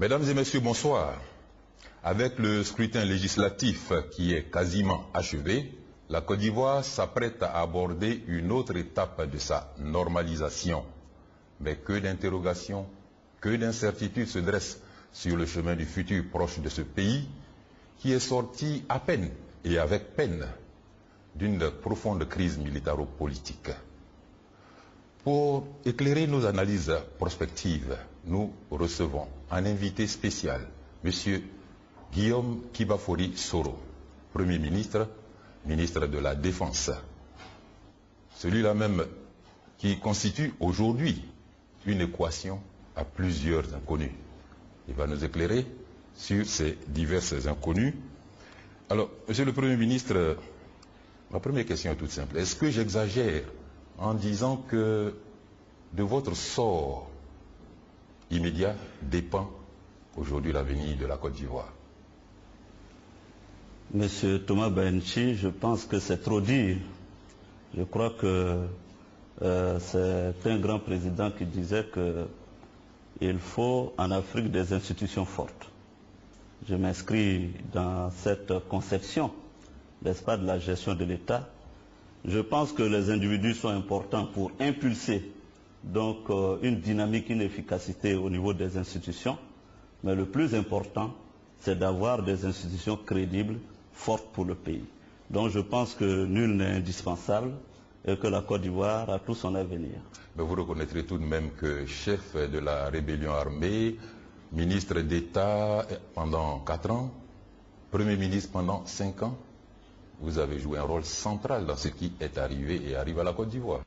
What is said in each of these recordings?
Mesdames et messieurs, bonsoir. Avec le scrutin législatif qui est quasiment achevé, la Côte d'Ivoire s'apprête à aborder une autre étape de sa normalisation. Mais que d'interrogations, que d'incertitudes se dressent sur le chemin du futur proche de ce pays qui est sorti à peine et avec peine d'une profonde crise militaro-politique. Pour éclairer nos analyses prospectives, nous recevons un invité spécial, M. Guillaume Kibafori Soro, Premier ministre, ministre de la Défense. Celui-là même qui constitue aujourd'hui une équation à plusieurs inconnus. Il va nous éclairer sur ces diverses inconnues. Alors, Monsieur le Premier ministre, ma première question est toute simple. Est-ce que j'exagère en disant que de votre sort immédiat dépend aujourd'hui l'avenir de la Côte d'Ivoire? Monsieur Thomas Benchi, je pense que c'est trop dire. Je crois que c'est un grand président qui disait qu'il faut en Afrique des institutions fortes. Je m'inscris dans cette conception, n'est-ce pas, de la gestion de l'État. Je pense que les individus sont importants pour impulser donc une dynamique, une efficacité au niveau des institutions. Mais le plus important, c'est d'avoir des institutions crédibles, fortes pour le pays. Donc je pense que nul n'est indispensable et que la Côte d'Ivoire a tout son avenir. Mais vous reconnaîtrez tout de même que chef de la rébellion armée, ministre d'État pendant 4 ans, Premier ministre pendant 5 ans, vous avez joué un rôle central dans ce qui est arrivé et arrive à la Côte d'Ivoire.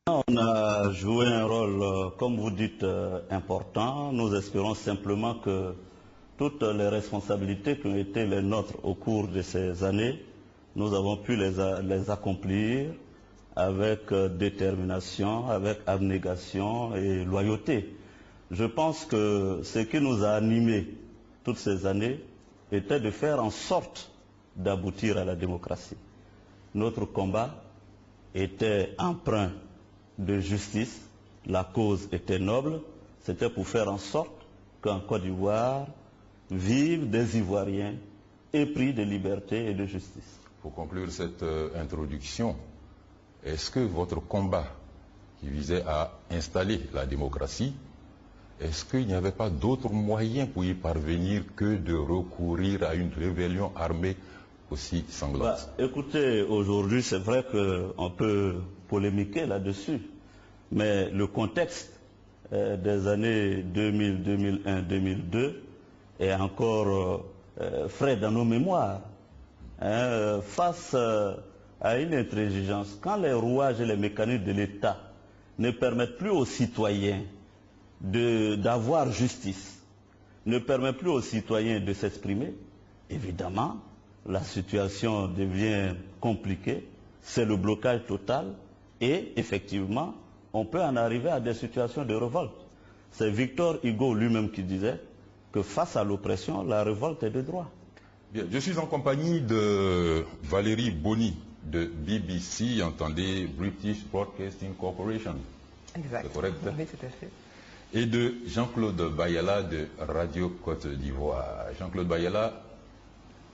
On a joué un rôle, comme vous dites, important. Nous espérons simplement que toutes les responsabilités qui ont été les nôtres au cours de ces années, nous avons pu les accomplir avec détermination, avec abnégation et loyauté. Je pense que ce qui nous a animés toutes ces années était de faire en sorte d'aboutir à la démocratie. Notre combat était empreint de justice, la cause était noble, c'était pour faire en sorte qu'en Côte d'Ivoire vivent des Ivoiriens épris de liberté et de justice. Pour conclure cette introduction, est-ce que votre combat qui visait à installer la démocratie, est-ce qu'il n'y avait pas d'autres moyens pour y parvenir que de recourir à une rébellion armée aussi sanglante? Écoutez, aujourd'hui c'est vrai qu'on peut polémiquer là-dessus, mais le contexte des années 2000, 2001, 2002 est encore frais dans nos mémoires. Face à une intransigeance, quand les rouages et les mécanismes de l'État ne permettent plus aux citoyens d'avoir justice, ne permettent plus aux citoyens de s'exprimer, évidemment, la situation devient compliquée, c'est le blocage total et effectivement, on peut en arriver à des situations de révolte. C'est Victor Hugo lui-même qui disait que face à l'oppression, la révolte est de droit. Bien, je suis en compagnie de Valérie Boni de BBC, entendez British Broadcasting Corporation. Exact. C'est correct? Oui, tout à fait. Et de Jean-Claude Bayala de Radio Côte d'Ivoire. Jean-Claude Bayala,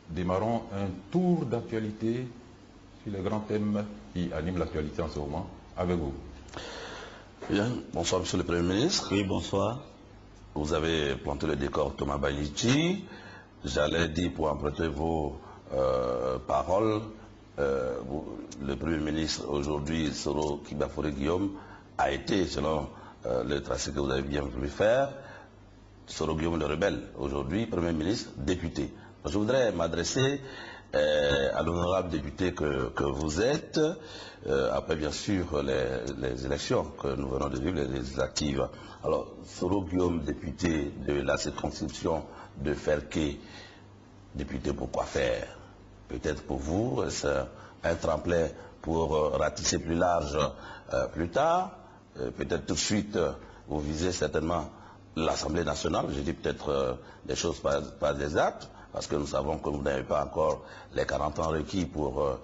démarrons un tour d'actualité sur les grands thèmes qui animent l'actualité en ce moment. Avec vous. Bien, bonsoir Monsieur le Premier ministre. Oui, bonsoir. Vous avez planté le décor Thomas Banichi. J'allais dire pour emprunter vos paroles, le Premier ministre aujourd'hui, Soro Kibafori Guillaume, a été, selon le tracé que vous avez bien voulu faire, Soro Guillaume le rebelle, aujourd'hui Premier ministre, député. Je voudrais m'adresser à l'honorable député que vous êtes, après bien sûr les élections que nous venons de vivre, les législatives. Alors, Soro Guillaume, député de la circonscription de Ferké, député pour quoi faire? Peut-être pour vous, est-ce un tremplin pour ratisser plus large plus tard? Peut-être tout de suite, vous visez certainement l'Assemblée nationale, je dis peut-être des choses pas exactes, parce que nous savons que vous n'avez pas encore les 40 ans requis pour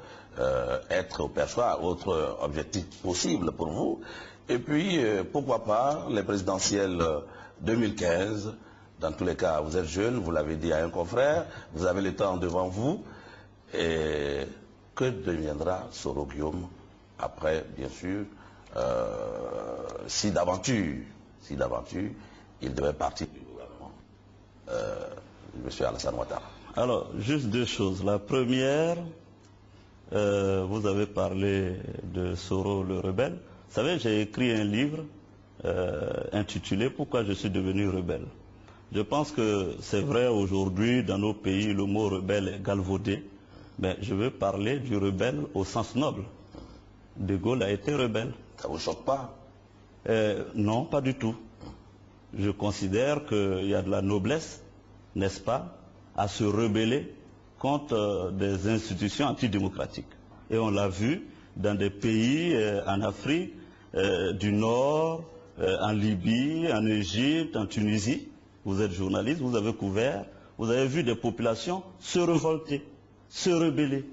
être au perchoir, autre objectif possible pour vous. Et puis, pourquoi pas, les présidentielles 2015, Dans tous les cas, vous êtes jeune, vous l'avez dit à un confrère, vous avez le temps devant vous. Et que deviendra Soro Guillaume après, bien sûr, si d'aventure, il devait partir du gouvernement, M. Alassane Ouattara? Alors, juste deux choses. La première, vous avez parlé de Soro le rebelle. Vous savez, j'ai écrit un livre intitulé « Pourquoi je suis devenu rebelle ». Je pense que c'est vrai aujourd'hui, dans nos pays, le mot rebelle est galvaudé. Mais je veux parler du rebelle au sens noble. De Gaulle a été rebelle. Ça ne vous choque pas? Non, pas du tout. Je considère qu'il y a de la noblesse, n'est-ce pas, à se rebeller contre des institutions antidémocratiques. Et on l'a vu dans des pays en Afrique du Nord, en Libye, en Égypte, en Tunisie. Vous êtes journaliste, vous avez couvert, vous avez vu des populations se révolter, se rebeller.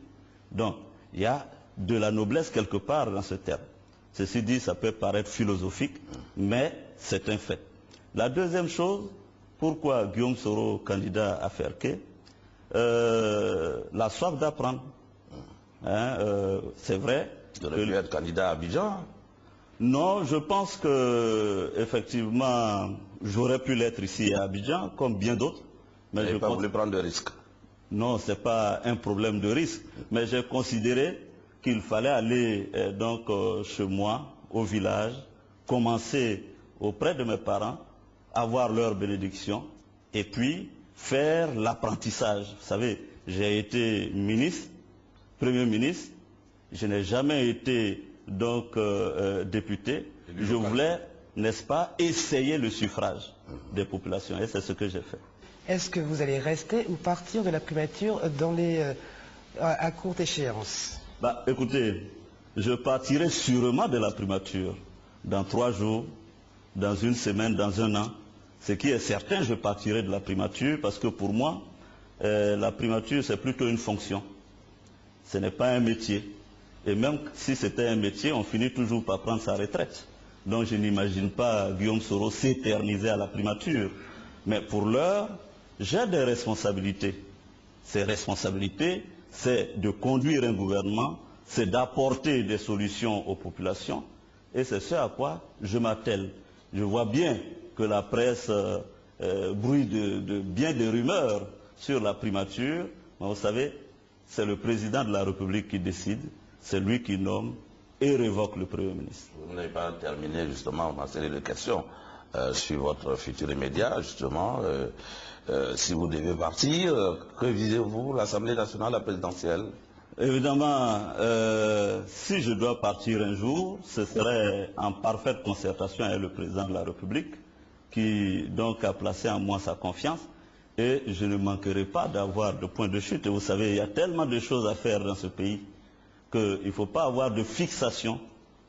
Donc, il y a de la noblesse quelque part dans ce terme. Ceci dit, ça peut paraître philosophique, mais c'est un fait. La deuxième chose, pourquoi Guillaume Soro, candidat à Ferké, la soif d'apprendre. C'est vrai. Il aurait pu être candidat à Abidjan. Non, je pense que effectivement, j'aurais pu l'être ici à Abidjan, comme bien d'autres. Mais je n'ai pas voulu prendre de risque. Non, ce n'est pas un problème de risque. Mais j'ai considéré qu'il fallait aller chez moi, au village, commencer auprès de mes parents, avoir leur bénédiction, et puis faire l'apprentissage. Vous savez, j'ai été ministre, Premier ministre, je n'ai jamais été député. Je voulais, n'est-ce pas, essayer le suffrage des populations, et c'est ce que j'ai fait. Est-ce que vous allez rester ou partir de la primature à courte échéance? Écoutez, je partirai sûrement de la primature dans 3 jours, dans 1 semaine, dans 1 an. Ce qui est certain, je partirai de la primature parce que pour moi, la primature c'est plutôt une fonction. Ce n'est pas un métier. Et même si c'était un métier, on finit toujours par prendre sa retraite. Donc je n'imagine pas Guillaume Soro s'éterniser à la primature. Mais pour l'heure, j'ai des responsabilités. Ces responsabilités, c'est de conduire un gouvernement, c'est d'apporter des solutions aux populations. Et c'est ce à quoi je m'attelle. Je vois bien que la presse bruit bien des rumeurs sur la primature. Mais vous savez, c'est le président de la République qui décide, c'est lui qui nomme et révoque le Premier ministre. Vous n'avez pas terminé justement ma série de questions sur votre futur immédiat, justement. Si vous devez partir, que visez-vous, l'Assemblée nationale, la présidentielle? Évidemment, si je dois partir un jour, ce serait en parfaite concertation avec le président de la République, qui donc a placé en moi sa confiance, et je ne manquerai pas d'avoir de point de chute. Et vous savez, il y a tellement de choses à faire dans ce pays qu'il ne faut pas avoir de fixation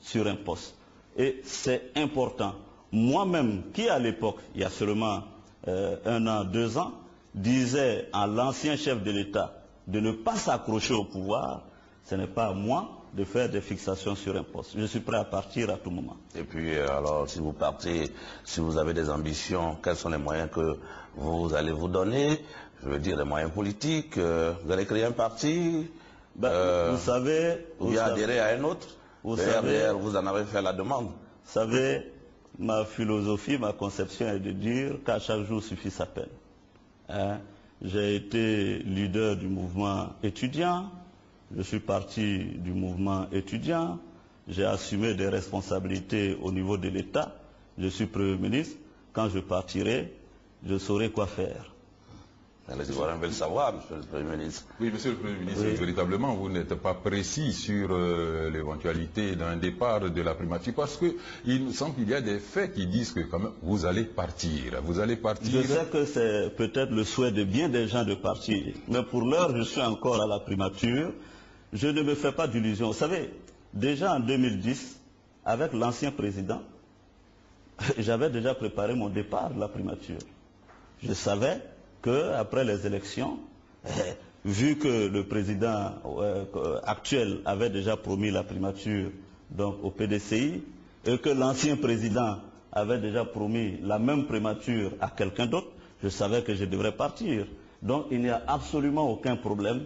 sur un poste. Et c'est important. Moi-même, qui à l'époque, il y a seulement 1 an, 2 ans, disait à l'ancien chef de l'État de ne pas s'accrocher au pouvoir, ce n'est pas à moi de faire des fixations sur un poste. Je suis prêt à partir à tout moment. Et puis, alors, si vous partez, si vous avez des ambitions, quels sont les moyens que vous allez vous donner? Je veux dire, les moyens politiques, vous allez créer un parti, vous savez... Vous adhérez à un autre, vous en avez fait la demande. Vous savez, ma philosophie, ma conception est de dire qu'à chaque jour suffit sa peine. J'ai été leader du mouvement étudiant, je suis parti du mouvement étudiant, j'ai assumé des responsabilités au niveau de l'État, je suis Premier ministre. Quand je partirai, je saurai quoi faire. Les Ivoiriens veulent savoir, Monsieur le Premier ministre. Oui, Monsieur le Premier ministre, oui. Véritablement, vous n'êtes pas précis sur l'éventualité d'un départ de la primature, parce qu'il me semble qu'il y a des faits qui disent que quand même, vous allez partir. Vous allez partir. Je sais que c'est peut-être le souhait de bien des gens de partir, mais pour l'heure, je suis encore à la primature. Je ne me fais pas d'illusions. Vous savez, déjà en 2010, avec l'ancien président, j'avais déjà préparé mon départ de la primature. Je savais qu'après les élections, vu que le président actuel avait déjà promis la primature donc, au PDCI, et que l'ancien président avait déjà promis la même primature à quelqu'un d'autre, je savais que je devrais partir. Donc il n'y a absolument aucun problème.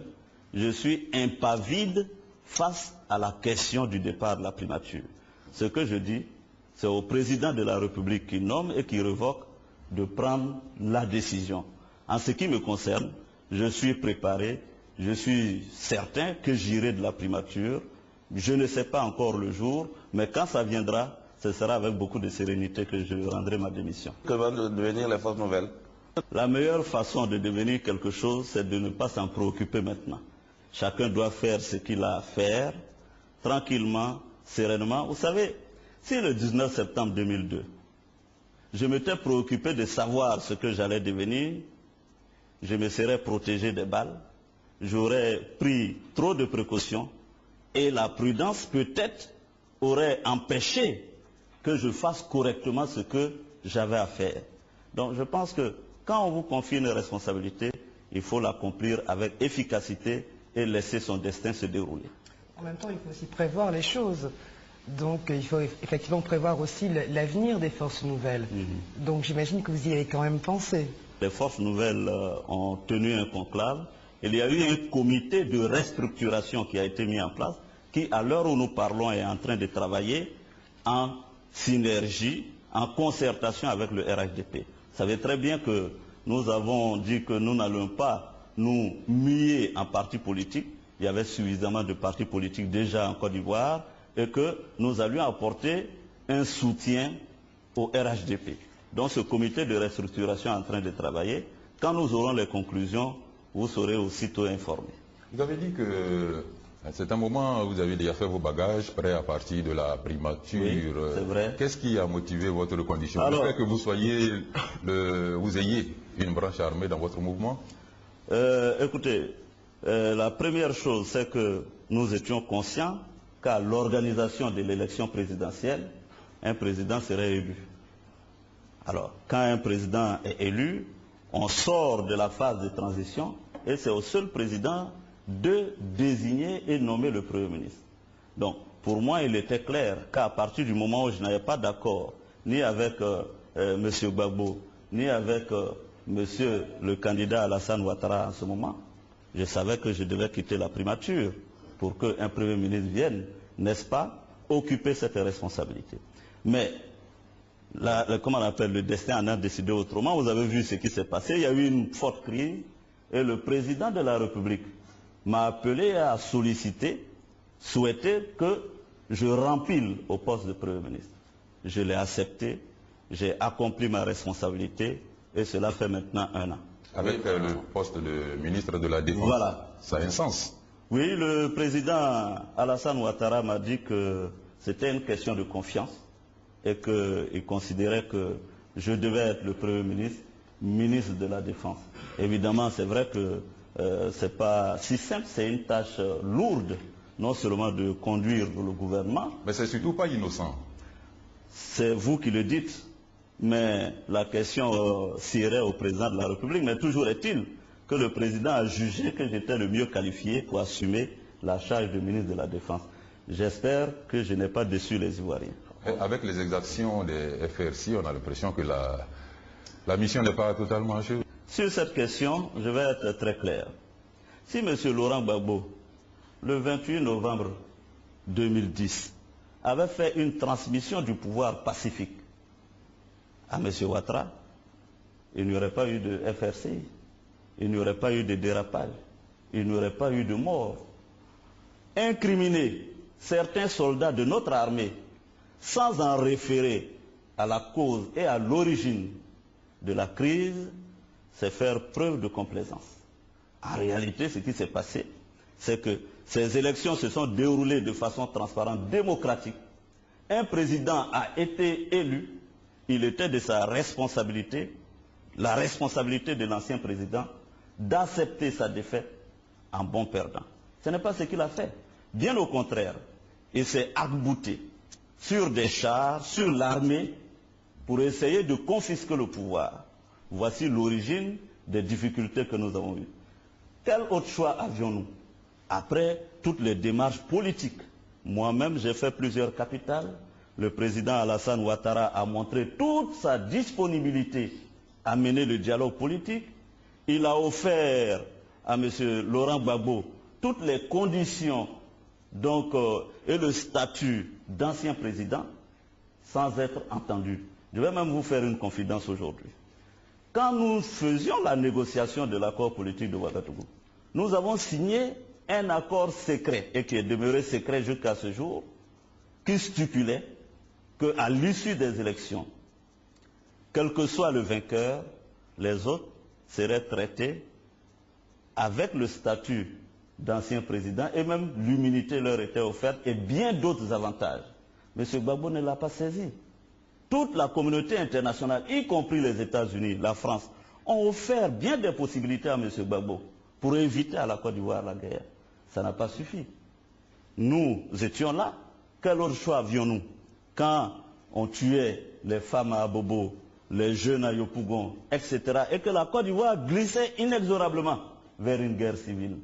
Je suis impavide face à la question du départ de la primature. Ce que je dis, c'est au président de la République qui nomme et qui révoque de prendre la décision. En ce qui me concerne, je suis préparé, je suis certain que j'irai de la primature. Je ne sais pas encore le jour, mais quand ça viendra, ce sera avec beaucoup de sérénité que je rendrai ma démission. Que vont devenir les forces nouvelles? La meilleure façon de devenir quelque chose, c'est de ne pas s'en préoccuper maintenant. Chacun doit faire ce qu'il a à faire, tranquillement, sereinement. Vous savez, si le 19 septembre 2002, je m'étais préoccupé de savoir ce que j'allais devenir, je me serais protégé des balles, j'aurais pris trop de précautions et la prudence peut-être aurait empêché que je fasse correctement ce que j'avais à faire. Donc je pense que quand on vous confie une responsabilité, il faut l'accomplir avec efficacité et laisser son destin se dérouler. En même temps, il faut aussi prévoir les choses. Donc il faut effectivement prévoir aussi l'avenir des forces nouvelles. Donc j'imagine que vous y avez quand même pensé. Les forces nouvelles ont tenu un conclave. Il y a eu un comité de restructuration qui a été mis en place, qui à l'heure où nous parlons est en train de travailler en synergie, en concertation avec le RHDP. Vous savez très bien que nous avons dit que nous n'allons pas nous muer en partis politiques. Il y avait suffisamment de partis politiques déjà en Côte d'Ivoire et que nous allions apporter un soutien au RHDP. Donc ce comité de restructuration est en train de travailler. Quand nous aurons les conclusions, vous serez aussitôt informés. Vous avez dit que à un certain moment, vous avez déjà fait vos bagages, prêts à partir de la primature. Oui, c'est vrai. Qu'est-ce qui a motivé votre condition? Alors, le fait que vous ayez une branche armée dans votre mouvement? Écoutez, la première chose, c'est que nous étions conscients qu'à l'organisation de l'élection présidentielle, un président serait élu. Alors, quand un président est élu, on sort de la phase de transition et c'est au seul président de désigner et nommer le Premier ministre. Donc, pour moi, il était clair qu'à partir du moment où je n'avais pas d'accord ni avec M. Gbagbo, ni avec M. le candidat Alassane Ouattara en ce moment, je savais que je devais quitter la primature pour qu'un Premier ministre vienne, n'est-ce pas, occuper cette responsabilité. Mais, comment on appelle, le destin en a décidé autrement. Vous avez vu ce qui s'est passé. Il y a eu une forte crise et le président de la République m'a appelé à solliciter, souhaiter que je rempile au poste de Premier ministre. Je l'ai accepté, j'ai accompli ma responsabilité et cela fait maintenant 1 an. Avec le poste de ministre de la Défense, voilà. Ça a un sens. Oui, le président Alassane Ouattara m'a dit que c'était une question de confiance et qu'il considérait que je devais être le Premier ministre, ministre de la Défense. Évidemment, c'est vrai que ce n'est pas si simple, c'est une tâche lourde, non seulement de conduire le gouvernement. Mais c'est surtout pas innocent. C'est vous qui le dites, mais la question s'irait au président de la République. Mais toujours est-il que le président a jugé que j'étais le mieux qualifié pour assumer la charge de ministre de la Défense. J'espère que je n'ai pas déçu les Ivoiriens. Avec les exactions des FRC, on a l'impression que la mission n'est pas totalement achevée. Sur cette question, je vais être très clair. Si M. Laurent Gbagbo, le 28 novembre 2010, avait fait une transmission du pouvoir pacifique à M. Ouattara, il n'y aurait pas eu de FRC, il n'y aurait pas eu de dérapage, il n'y aurait pas eu de mort. Incriminer certains soldats de notre armée sans en référer à la cause et à l'origine de la crise, c'est faire preuve de complaisance. En réalité, ce qui s'est passé, c'est que ces élections se sont déroulées de façon transparente, démocratique. Un président a été élu, il était de sa responsabilité, la responsabilité de l'ancien président, d'accepter sa défaite en bon perdant. Ce n'est pas ce qu'il a fait. Bien au contraire, il s'est arc-bouté sur des chars, sur l'armée, pour essayer de confisquer le pouvoir. Voici l'origine des difficultés que nous avons eues. Quel autre choix avions-nous? Après toutes les démarches politiques, moi-même j'ai fait plusieurs capitales, le président Alassane Ouattara a montré toute sa disponibilité à mener le dialogue politique. Il a offert à M. Laurent Gbagbo toutes les conditions donc, et le statut d'ancien président sans être entendu. Je vais même vous faire une confidence aujourd'hui. Quand nous faisions la négociation de l'accord politique de Ouagadougou, nous avons signé un accord secret, et qui est demeuré secret jusqu'à ce jour, qui stipulait qu'à l'issue des élections, quel que soit le vainqueur, les autres seraient traités avec le statut d'ancien président, et même l'immunité leur était offerte, et bien d'autres avantages. M. Gbagbo ne l'a pas saisi. Toute la communauté internationale, y compris les États-Unis, la France, ont offert bien des possibilités à M. Gbagbo pour éviter à la Côte d'Ivoire la guerre. Ça n'a pas suffi. Nous étions là. Quel autre choix avions-nous quand on tuait les femmes à Abobo, les jeunes à Yopougon, etc. et que la Côte d'Ivoire glissait inexorablement vers une guerre civile?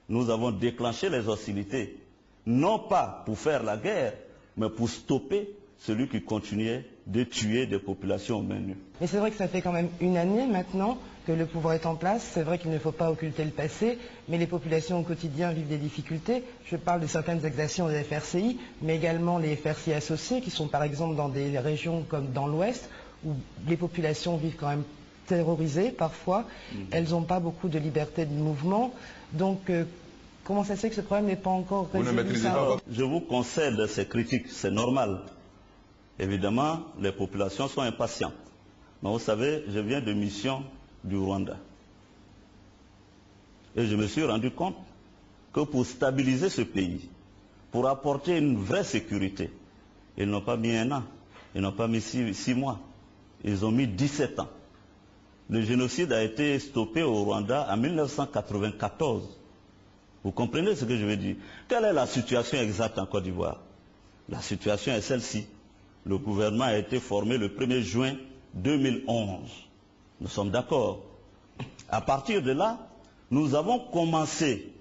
Nous avons déclenché les hostilités, non pas pour faire la guerre, mais pour stopper celui qui continuait de tuer des populations aux mains nues. Mais c'est vrai que ça fait quand même une année maintenant que le pouvoir est en place. C'est vrai qu'il ne faut pas occulter le passé, mais les populations au quotidien vivent des difficultés. Je parle de certaines exactions des FRCI, mais également les FRCI associés, qui sont par exemple dans des régions comme dans l'Ouest, où les populations vivent quand même terrorisées parfois. Elles n'ont pas beaucoup de liberté de mouvement. Donc, comment ça se fait que ce problème n'est pas encore résolu? Je vous concède ces critiques, c'est normal. Évidemment, les populations sont impatientes. Mais vous savez, je viens de mission du Rwanda. Et je me suis rendu compte que pour stabiliser ce pays, pour apporter une vraie sécurité, ils n'ont pas mis un an, ils n'ont pas mis 6 mois, ils ont mis 17 ans. Le génocide a été stoppé au Rwanda en 1994. Vous comprenez ce que je veux dire? Quelle est la situation exacte en Côte d'Ivoire? La situation est celle-ci. Le gouvernement a été formé le 1er juin 2011. Nous sommes d'accord. À partir de là, nous avons commencé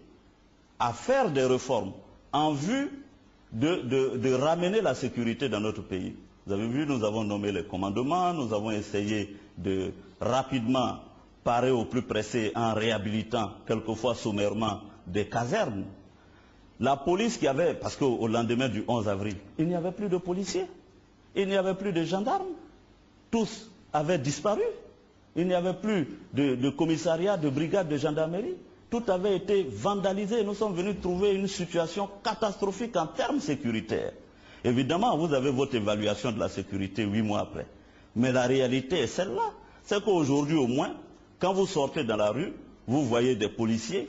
à faire des réformes en vue de ramener la sécurité dans notre pays. Vous avez vu, nous avons nommé les commandements, nous avons essayé de rapidement parer au plus pressé en réhabilitant, quelquefois sommairement, des casernes. La police qui avait, parce qu'au lendemain du 11 avril, il n'y avait plus de policiers, il n'y avait plus de gendarmes, tous avaient disparu, il n'y avait plus de commissariat, de brigade de gendarmerie, tout avait été vandalisé. Nous sommes venus trouver une situation catastrophique en termes sécuritaires. Évidemment, vous avez votre évaluation de la sécurité 8 mois après. Mais la réalité est celle-là. C'est qu'aujourd'hui au moins, quand vous sortez dans la rue, vous voyez des policiers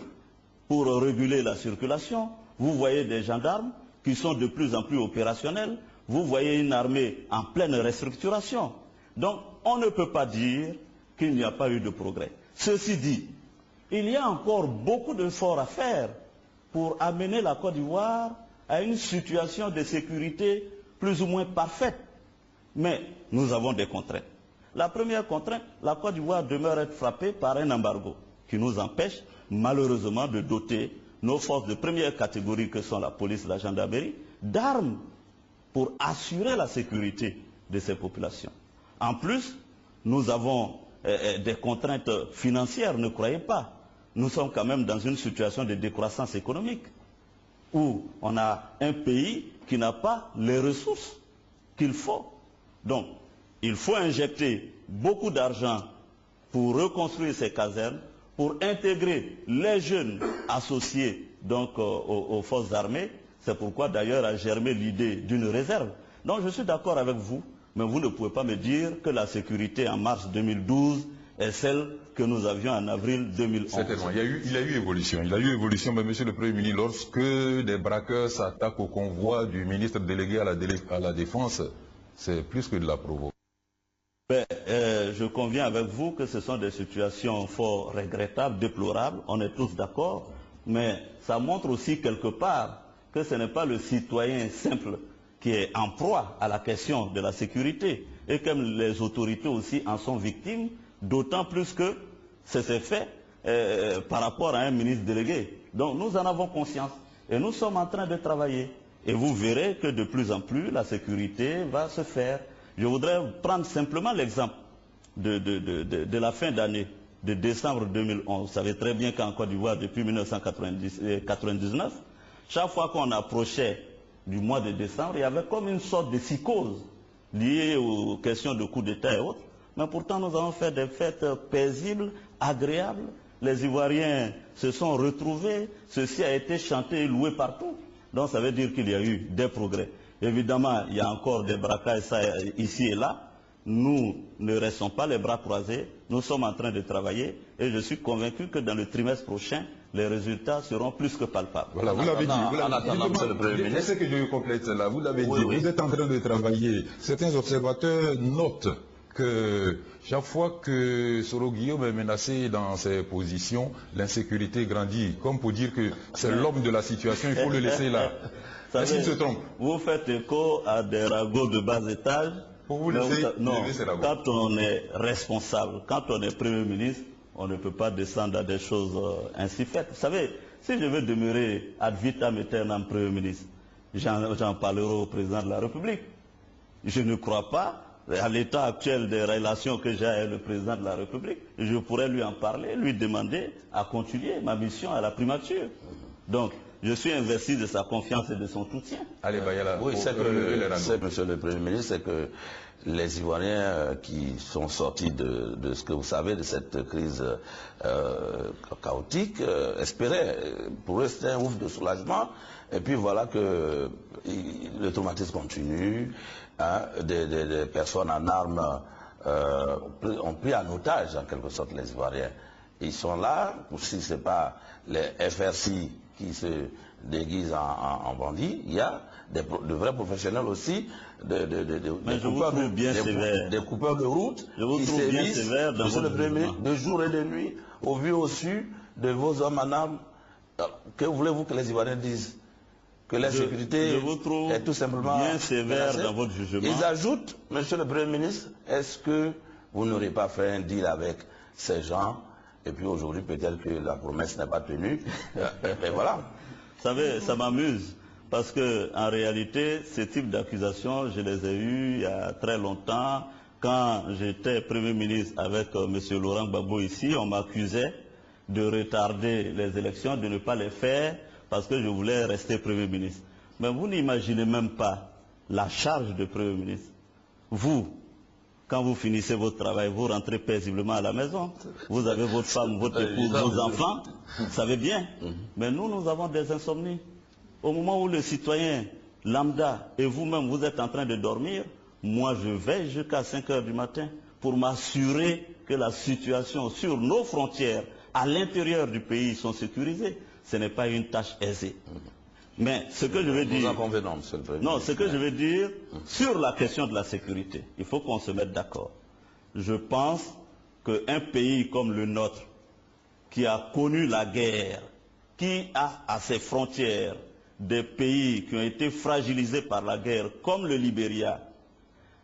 pour réguler la circulation, vous voyez des gendarmes qui sont de plus en plus opérationnels, vous voyez une armée en pleine restructuration. Donc, on ne peut pas dire qu'il n'y a pas eu de progrès. Ceci dit, il y a encore beaucoup d'efforts à faire pour amener la Côte d'Ivoire à une situation de sécurité plus ou moins parfaite. Mais nous avons des contraintes. La première contrainte, la Côte d'Ivoire demeure être frappée par un embargo qui nous empêche malheureusement de doter nos forces de première catégorie que sont la police et la gendarmerie d'armes pour assurer la sécurité de ces populations. En plus, nous avons des contraintes financières, ne croyez pas. Nous sommes quand même dans une situation de décroissance économique où on a un pays qui n'a pas les ressources qu'il faut. Donc, il faut injecter beaucoup d'argent pour reconstruire ces casernes, pour intégrer les jeunes associés donc, aux forces armées. C'est pourquoi d'ailleurs a germé l'idée d'une réserve. Donc je suis d'accord avec vous, mais vous ne pouvez pas me dire que la sécurité en mars 2012 est celle que nous avions en avril 2011. Certainement, il y a eu évolution. Il y a eu évolution, mais monsieur le Premier ministre, lorsque des braqueurs s'attaquent au convoi du ministre délégué à la Défense, c'est plus que de la provocation. Je conviens avec vous que ce sont des situations fort regrettables, déplorables, on est tous d'accord, mais ça montre aussi quelque part que ce n'est pas le citoyen simple qui est en proie à la question de la sécurité, et comme les autorités aussi en sont victimes, d'autant plus que c'est fait par rapport à un ministre délégué. Donc nous en avons conscience, et nous sommes en train de travailler, et vous verrez que de plus en plus la sécurité va se faire. Je voudrais prendre simplement l'exemple de la fin d'année, de décembre 2011, vous savez très bien qu'en Côte d'Ivoire, depuis 1999, chaque fois qu'on approchait du mois de décembre, il y avait comme une sorte de psychose liée aux questions de coup d'État et autres. Mais pourtant, nous avons fait des fêtes paisibles, agréables. Les Ivoiriens se sont retrouvés. Ceci a été chanté et loué partout. Donc ça veut dire qu'il y a eu des progrès. Évidemment, il y a encore des braquages ici et là. Nous ne restons pas les bras croisés. Nous sommes en train de travailler. Et je suis convaincu que dans le trimestre prochain, les résultats seront plus que palpables. Voilà, vous l'avez dit. En attendant, monsieur le Premier ministre. C'est que je complète cela. Vous l'avez dit. Oui. Vous êtes en train de travailler. Certains observateurs notent que chaque fois que Soro Guillaume est menacé dans ses positions, l'insécurité grandit. Comme pour dire que c'est l'homme de la situation, il faut le laisser là. Est-ce qu'il se trompe? Vous faites écho à des ragots de bas étage. Pour vous laisser Non, lever ces ragots. quand on est responsable, quand on est Premier ministre, on ne peut pas descendre à des choses ainsi faites. Vous savez, si je veux demeurer ad vitam aeternam Premier ministre, j'en parlerai au président de la République. Je ne crois pas, à l'état actuel des relations que j'ai avec le président de la République, je pourrais lui en parler, lui demander à continuer ma mission à la primature. Donc, je suis investi de sa confiance et de son soutien. Allez, Bayala, Oui, c'est ragots. monsieur le Premier ministre, c'est que les Ivoiriens qui sont sortis de ce que vous savez, de cette crise chaotique, espéraient, pour eux c'était un ouf de soulagement, et puis voilà que le traumatisme continue, hein, des personnes en armes ont pris en otage en quelque sorte les Ivoiriens. Ils sont là, si ce n'est pas les FRC qui se déguisent en bandits, il y a de vrais professionnels aussi, des coupeurs de route qui sévissent, monsieur le Premier ministre, de jour et de nuit, au vu au su de vos hommes en armes. Que voulez-vous que les Ivoiriens disent? Que l'insécurité est tout simplement bien sévère dans votre jugement. Ils ajoutent, monsieur le Premier ministre, est-ce que vous n'aurez pas fait un deal avec ces gens? Et puis aujourd'hui, peut-être que la promesse n'est pas tenue. Mais voilà. Vous savez, ça m'amuse. Parce que en réalité, ce type d'accusations, je les ai eues il y a très longtemps. Quand j'étais Premier ministre avec M. Laurent Gbagbo ici, on m'accusait de retarder les élections, de ne pas les faire, parce que je voulais rester Premier ministre. Mais vous n'imaginez même pas la charge de Premier ministre. Vous, quand vous finissez votre travail, vous rentrez paisiblement à la maison. Vous avez votre femme, votre épouse, vos enfants. Vous savez bien. Mais nous avons des insomnies. Au moment où le citoyen lambda et vous-même, vous êtes en train de dormir, moi je veille jusqu'à 5 heures du matin pour m'assurer que la situation sur nos frontières, à l'intérieur du pays, sont sécurisées. Ce n'est pas une tâche aisée. Mais ce que je veux dire, ce que je veux dire sur la question de la sécurité, il faut qu'on se mette d'accord. Je pense qu'un pays comme le nôtre, qui a connu la guerre, qui a à ses frontières des pays qui ont été fragilisés par la guerre, comme le Libéria,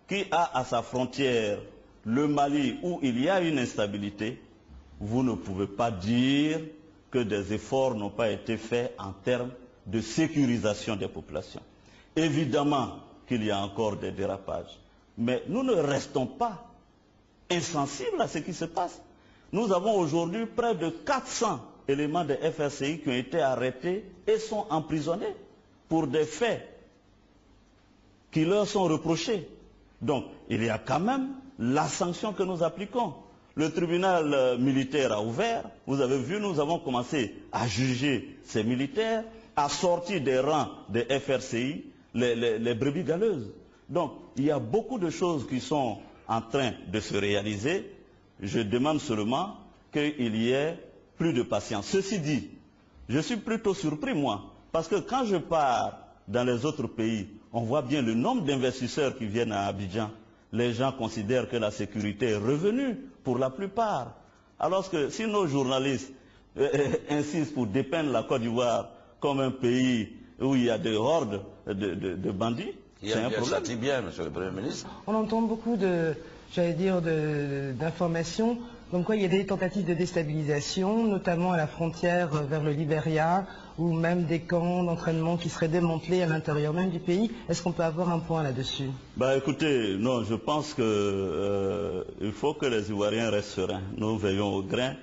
qui a à sa frontière le Mali, où il y a une instabilité, vous ne pouvez pas dire que des efforts n'ont pas été faits en termes de sécurisation des populations. Évidemment qu'il y a encore des dérapages, mais nous ne restons pas insensibles à ce qui se passe. Nous avons aujourd'hui près de 400 éléments de FRCI qui ont été arrêtés et sont emprisonnés pour des faits qui leur sont reprochés. Donc, il y a quand même la sanction que nous appliquons. Le tribunal militaire a ouvert, vous avez vu, nous avons commencé à juger ces militaires, à sortir des rangs des FRCI, les brebis galeuses. Donc, il y a beaucoup de choses qui sont en train de se réaliser. Je demande seulement qu'il y ait plus de patience. Ceci dit, je suis plutôt surpris, moi, parce que quand je pars dans les autres pays, on voit bien le nombre d'investisseurs qui viennent à Abidjan. Les gens considèrent que la sécurité est revenue pour la plupart. Alors que si nos journalistes insistent pour dépeindre la Côte d'Ivoire comme un pays où il y a des hordes de bandits, c'est un problème. Ça bien, monsieur le Premier ministre. On entend beaucoup d'informations comme quoi il y a des tentatives de déstabilisation, notamment à la frontière vers le Libéria, ou même des camps d'entraînement qui seraient démantelés à l'intérieur même du pays. Est-ce qu'on peut avoir un point là-dessus? Écoutez, non, je pense qu'il faut que les Ivoiriens restent sereins. Nous veillons au grain.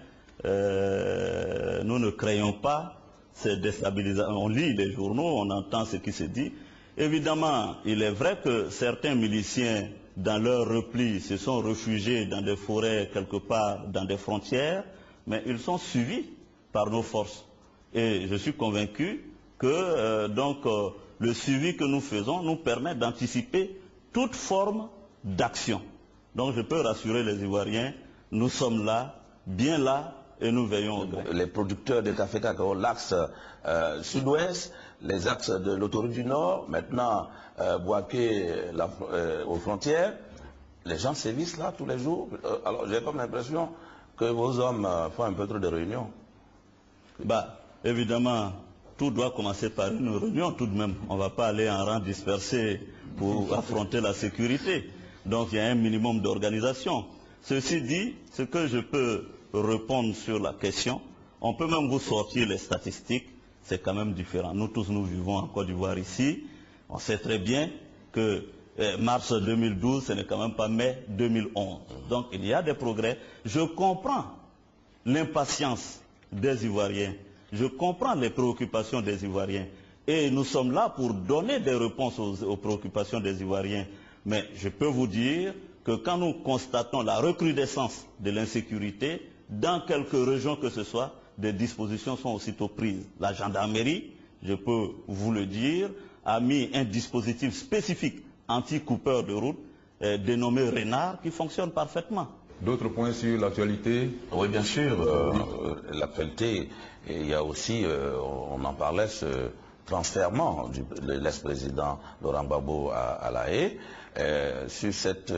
Nous ne craignons pas ces déstabilisations. On lit les journaux, on entend ce qui se dit. Évidemment, il est vrai que certains miliciens, dans leur repli, se sont réfugiés dans des forêts quelque part, dans des frontières, mais ils sont suivis par nos forces. Et je suis convaincu que le suivi que nous faisons nous permet d'anticiper toute forme d'action. Donc je peux rassurer les Ivoiriens, nous sommes là, bien là, et nous veillons au grain. Les producteurs de café cacao, l'axe sud-ouest, les axes de l'autoroute du Nord, maintenant Boaké aux frontières, les gens sévissent là tous les jours. Alors j'ai comme l'impression que vos hommes font un peu trop de réunions. Évidemment, tout doit commencer par une réunion tout de même. On ne va pas aller en rang dispersé pour affronter la sécurité. Donc il y a un minimum d'organisation. Ceci dit, ce que je peux répondre sur la question, on peut même vous sortir les statistiques, c'est quand même différent. Nous tous, nous vivons en Côte d'Ivoire ici. On sait très bien que mars 2012, ce n'est quand même pas mai 2011. Donc il y a des progrès. Je comprends l'impatience des Ivoiriens. Je comprends les préoccupations des Ivoiriens. Et nous sommes là pour donner des réponses aux préoccupations des Ivoiriens. Mais je peux vous dire que quand nous constatons la recrudescence de l'insécurité, dans quelques régions que ce soit, des dispositions sont aussitôt prises. La gendarmerie, je peux vous le dire, a mis un dispositif spécifique anti-coupeur de route dénommé Renard qui fonctionne parfaitement. D'autres points sur l'actualité? Oui, bien sûr. L'actualité, il y a aussi, on en parlait, ce transfèrement de l'ex-président Laurent Gbagbo à La Haye. Sur cette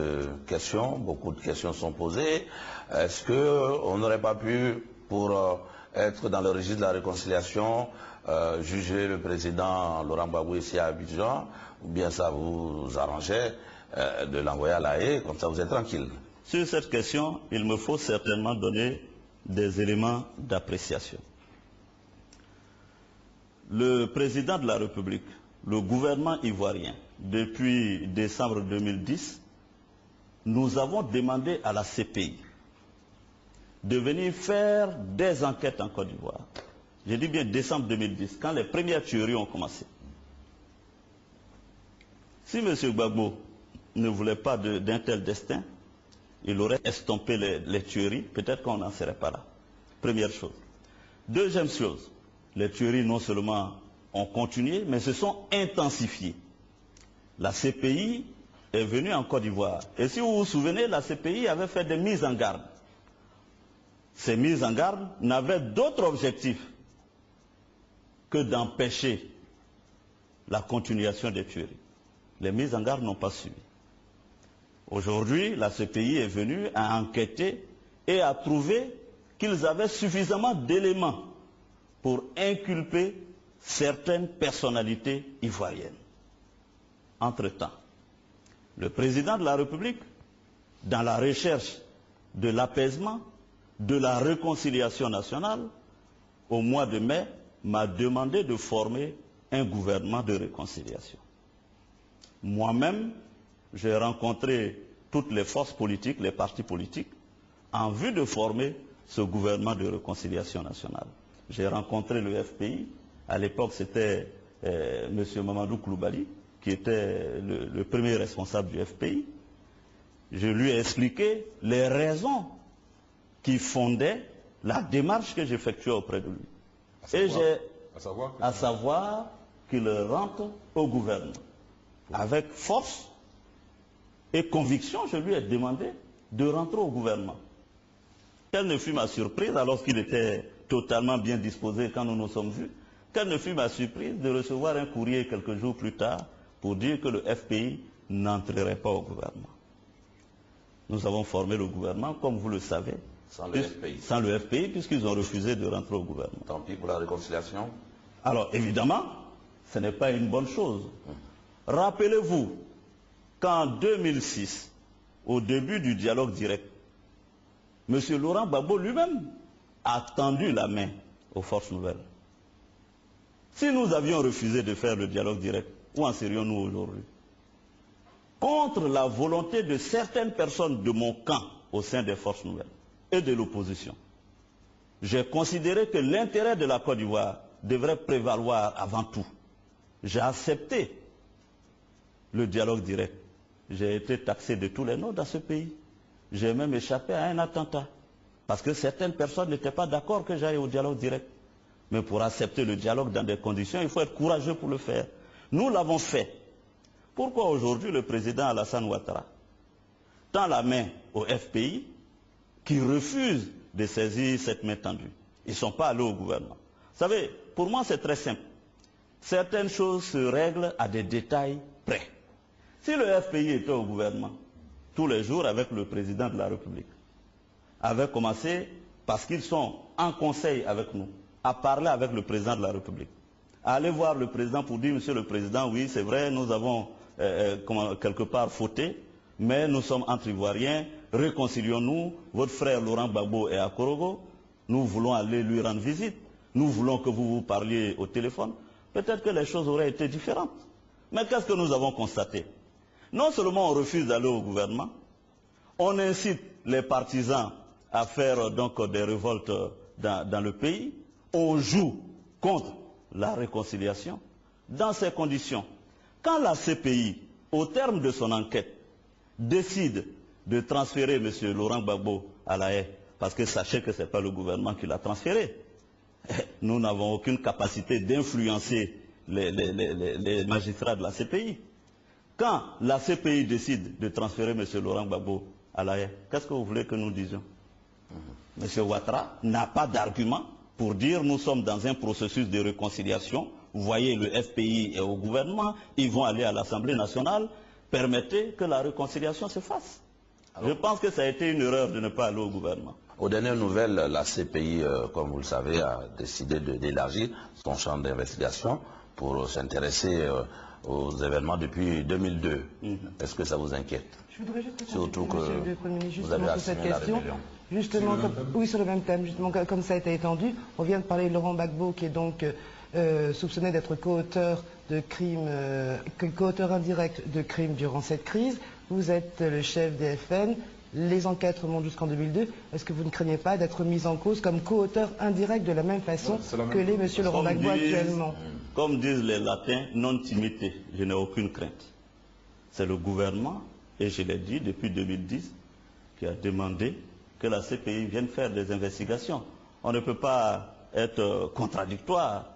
question, beaucoup de questions sont posées. Est-ce qu'on n'aurait pas pu, pour être dans le registre de la réconciliation, juger le président Laurent Gbagbo ici à Abidjan, ou bien ça vous arrangeait de l'envoyer à La Haye, comme ça vous êtes tranquille? Sur cette question, il me faut certainement donner des éléments d'appréciation. Le président de la République, le gouvernement ivoirien, depuis décembre 2010, nous avons demandé à la CPI de venir faire des enquêtes en Côte d'Ivoire. Je dis bien décembre 2010, quand les premières tueries ont commencé. Si M. Gbagbo ne voulait pas d'un tel destin, il aurait estompé les tueries, peut-être qu'on n'en serait pas là. Première chose. Deuxième chose, les tueries non seulement ont continué, mais se sont intensifiées. La CPI est venue en Côte d'Ivoire. Et si vous vous souvenez, la CPI avait fait des mises en garde. Ces mises en garde n'avaient d'autre objectif que d'empêcher la continuation des tueries. Les mises en garde n'ont pas suivi. Aujourd'hui, la CPI est venue à enquêter et à trouver qu'ils avaient suffisamment d'éléments pour inculper certaines personnalités ivoiriennes. Entre-temps, le président de la République, dans la recherche de l'apaisement, de la réconciliation nationale, au mois de mai, m'a demandé de former un gouvernement de réconciliation. Moi-même, j'ai rencontré toutes les forces politiques, les partis politiques, en vue de former ce gouvernement de réconciliation nationale. J'ai rencontré le FPI, à l'époque c'était M. Mamadou Koulibaly, qui était le premier responsable du FPI. Je lui ai expliqué les raisons qui fondaient la démarche que j'effectuais auprès de lui. À savoir qu'il rentre au gouvernement. Avec force et conviction, je lui ai demandé de rentrer au gouvernement. Quelle ne fut ma surprise, alors qu'il était totalement bien disposé quand nous nous sommes vus, quelle ne fut ma surprise de recevoir un courrier quelques jours plus tard pour dire que le FPI n'entrerait pas au gouvernement. Nous avons formé le gouvernement, comme vous le savez, sans le FPI. Sans le FPI, puisqu'ils ont refusé de rentrer au gouvernement. Tant pis pour la réconciliation. Alors, évidemment, ce n'est pas une bonne chose. Rappelez-vous qu'en 2006, au début du dialogue direct, M. Laurent Gbagbo lui-même a tendu la main aux forces nouvelles. Si nous avions refusé de faire le dialogue direct, où en serions-nous aujourd'hui? Contre la volonté de certaines personnes de mon camp au sein des forces nouvelles et de l'opposition, j'ai considéré que l'intérêt de la Côte d'Ivoire devrait prévaloir avant tout. J'ai accepté le dialogue direct. J'ai été taxé de tous les noms dans ce pays. J'ai même échappé à un attentat. Parce que certaines personnes n'étaient pas d'accord que j'aille au dialogue direct. Mais pour accepter le dialogue dans des conditions, il faut être courageux pour le faire. Nous l'avons fait. Pourquoi aujourd'hui le président Alassane Ouattara tend la main au FPI qui refuse de saisir cette main tendue? Ils ne sont pas allés au gouvernement. Vous savez, pour moi c'est très simple. Certaines choses se règlent à des détails près. Si le FPI était au gouvernement, tous les jours avec le président de la République, avait commencé, parce qu'ils sont en conseil avec nous, à parler avec le président de la République, à aller voir le président pour dire, monsieur le président, oui c'est vrai, nous avons quelque part fauté, mais nous sommes entre Ivoiriens, réconcilions-nous, votre frère Laurent Gbagbo est à Korogo, nous voulons aller lui rendre visite, nous voulons que vous vous parliez au téléphone, peut-être que les choses auraient été différentes. Mais qu'est-ce que nous avons constaté? Non seulement on refuse d'aller au gouvernement, on incite les partisans à faire donc des révoltes dans le pays, on joue contre la réconciliation. Dans ces conditions, quand la CPI, au terme de son enquête, décide de transférer M. Laurent Gbagbo à La Haye, parce que sachez que ce n'est pas le gouvernement qui l'a transféré, nous n'avons aucune capacité d'influencer les magistrats de la CPI. Quand la CPI décide de transférer M. Laurent Gbagbo à La Haye, qu'est-ce que vous voulez que nous disions? M. Ouattara n'a pas d'argument pour dire nous sommes dans un processus de réconciliation. Vous voyez, le FPI est au gouvernement, ils vont aller à l'Assemblée nationale, permettez que la réconciliation se fasse. Alors, je pense que ça a été une erreur de ne pas aller au gouvernement. Aux dernières nouvelles, la CPI, comme vous le savez, a décidé d'élargir son champ d'investigation pour s'intéresser aux événements depuis 2002. Est-ce que ça vous inquiète? Je voudrais juste surtout que Monsieur le Premier ministre, vous avez justement sur cette assumé la question. rébellion. Justement, oui, sur le même thème, justement, comme ça a été étendu, on vient de parler de Laurent Gbagbo, qui est donc soupçonné d'être co-auteur de crimes, co-auteur indirect de crimes durant cette crise. Vous êtes le chef des FN, les enquêtes remontent jusqu'en 2002. Est-ce que vous ne craignez pas d'être mis en cause comme co-auteur indirect de la même façon que l'est M. Laurent Gbagbo actuellement? Comme disent les Latins, non timide, je n'ai aucune crainte. C'est le gouvernement, et je l'ai dit depuis 2010, qui a demandé que la CPI vienne faire des investigations. On ne peut pas être contradictoire.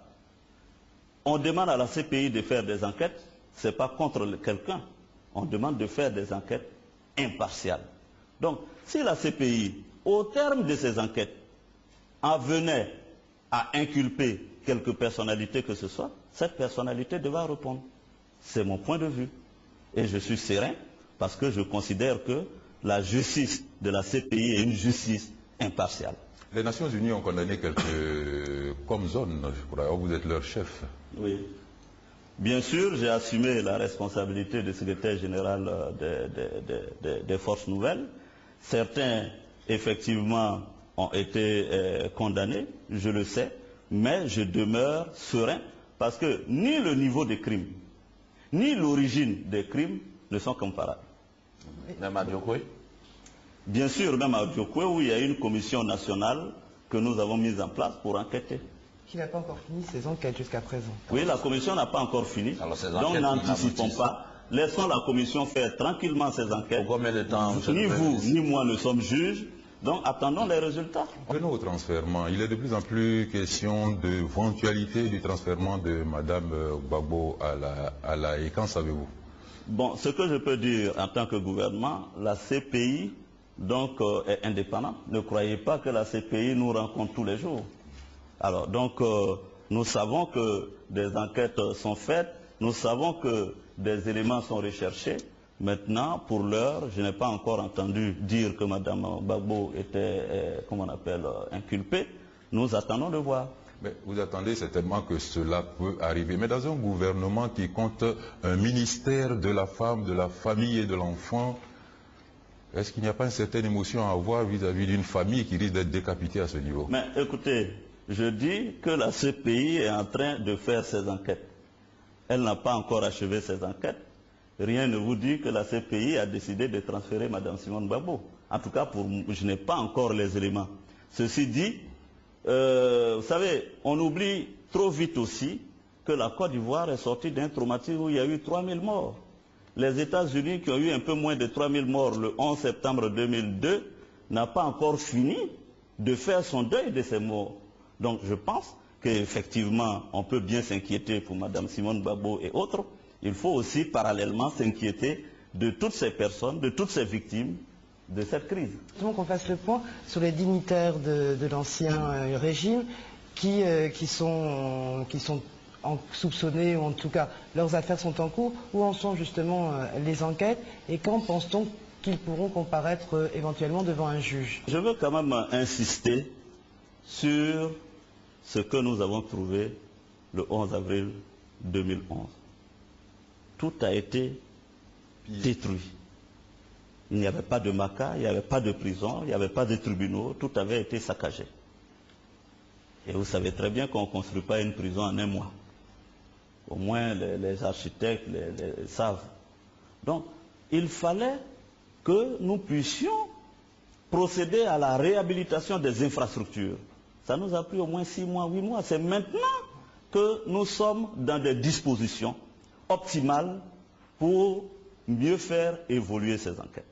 On demande à la CPI de faire des enquêtes, ce n'est pas contre quelqu'un. On demande de faire des enquêtes impartiales. Donc, si la CPI, au terme de ces enquêtes, en venait à inculper quelque personnalité que ce soit, cette personnalité devra répondre. C'est mon point de vue. Et je suis serein parce que je considère que la justice de la CPI est une justice impartiale. Les Nations Unies ont condamné quelques comme zones, je crois. Vous êtes leur chef. Oui. Bien sûr, j'ai assumé la responsabilité de secrétaire général des Forces Nouvelles. Certains, effectivement, ont été condamnés, je le sais, mais je demeure serein parce que ni le niveau des crimes, ni l'origine des crimes ne sont comparables. Même à Diokoué? Bien sûr, même à Diokoué, où il y a une commission nationale que nous avons mise en place pour enquêter. Qui n'a pas encore fini ses enquêtes jusqu'à présent. Oui, la commission n'a pas encore fini. Alors, donc n'anticipons pas. Laissons la commission faire tranquillement ses enquêtes. Pour combien de temps? Ni vous, ni moi ne sommes juges. Donc attendons les résultats. Venons au transfèrement. Il est de plus en plus question d'éventualité du transfèrement de Mme Gbagbo à la Haye. Qu'en savez-vous? Bon, ce que je peux dire en tant que gouvernement, la CPI donc, est indépendante. Ne croyez pas que la CPI nous rencontre tous les jours. Alors donc nous savons que des enquêtes sont faites, nous savons que des éléments sont recherchés. Maintenant, pour l'heure, je n'ai pas encore entendu dire que Mme Gbagbo était, comment on appelle, inculpée. Nous attendons de voir. Mais vous attendez certainement que cela peut arriver. Mais dans un gouvernement qui compte un ministère de la femme, de la famille et de l'enfant, Est-ce qu'il n'y a pas une certaine émotion à avoir vis-à-vis d'une famille qui risque d'être décapitée à ce niveau? Mais écoutez, je dis que la CPI est en train de faire ses enquêtes. Elle n'a pas encore achevé ses enquêtes. Rien ne vous dit que la CPI a décidé de transférer Mme Simone Gbagbo. En tout cas, je n'ai pas encore les éléments. Ceci dit, vous savez, on oublie trop vite aussi que la Côte d'Ivoire est sortie d'un traumatisme où il y a eu 3000 morts. Les États-Unis, qui ont eu un peu moins de 3000 morts le 11 septembre 2002, n'a pas encore fini de faire son deuil de ces morts. Donc je pense qu'effectivement, on peut bien s'inquiéter pour Mme Simone Gbagbo et autres. Il faut aussi parallèlement s'inquiéter de toutes ces personnes, de toutes ces victimes de cette crise. Donc qu'on fasse le point sur les dignitaires de l'ancien régime qui sont soupçonnés, ou en tout cas leurs affaires sont en cours. Où en sont justement les enquêtes et quand pense-t-on qu'ils pourront comparaître éventuellement devant un juge? Je veux quand même insister sur ce que nous avons trouvé le 11 avril 2011. Tout a été détruit. Il n'y avait pas de maca, il n'y avait pas de prison, il n'y avait pas de tribunaux, tout avait été saccagé. Et vous savez très bien qu'on ne construit pas une prison en un mois. Au moins les architectes les savent. Donc, il fallait que nous puissions procéder à la réhabilitation des infrastructures. Ça nous a pris au moins 6 mois, 8 mois. C'est maintenant que nous sommes dans des dispositions optimales pour mieux faire évoluer ces enquêtes.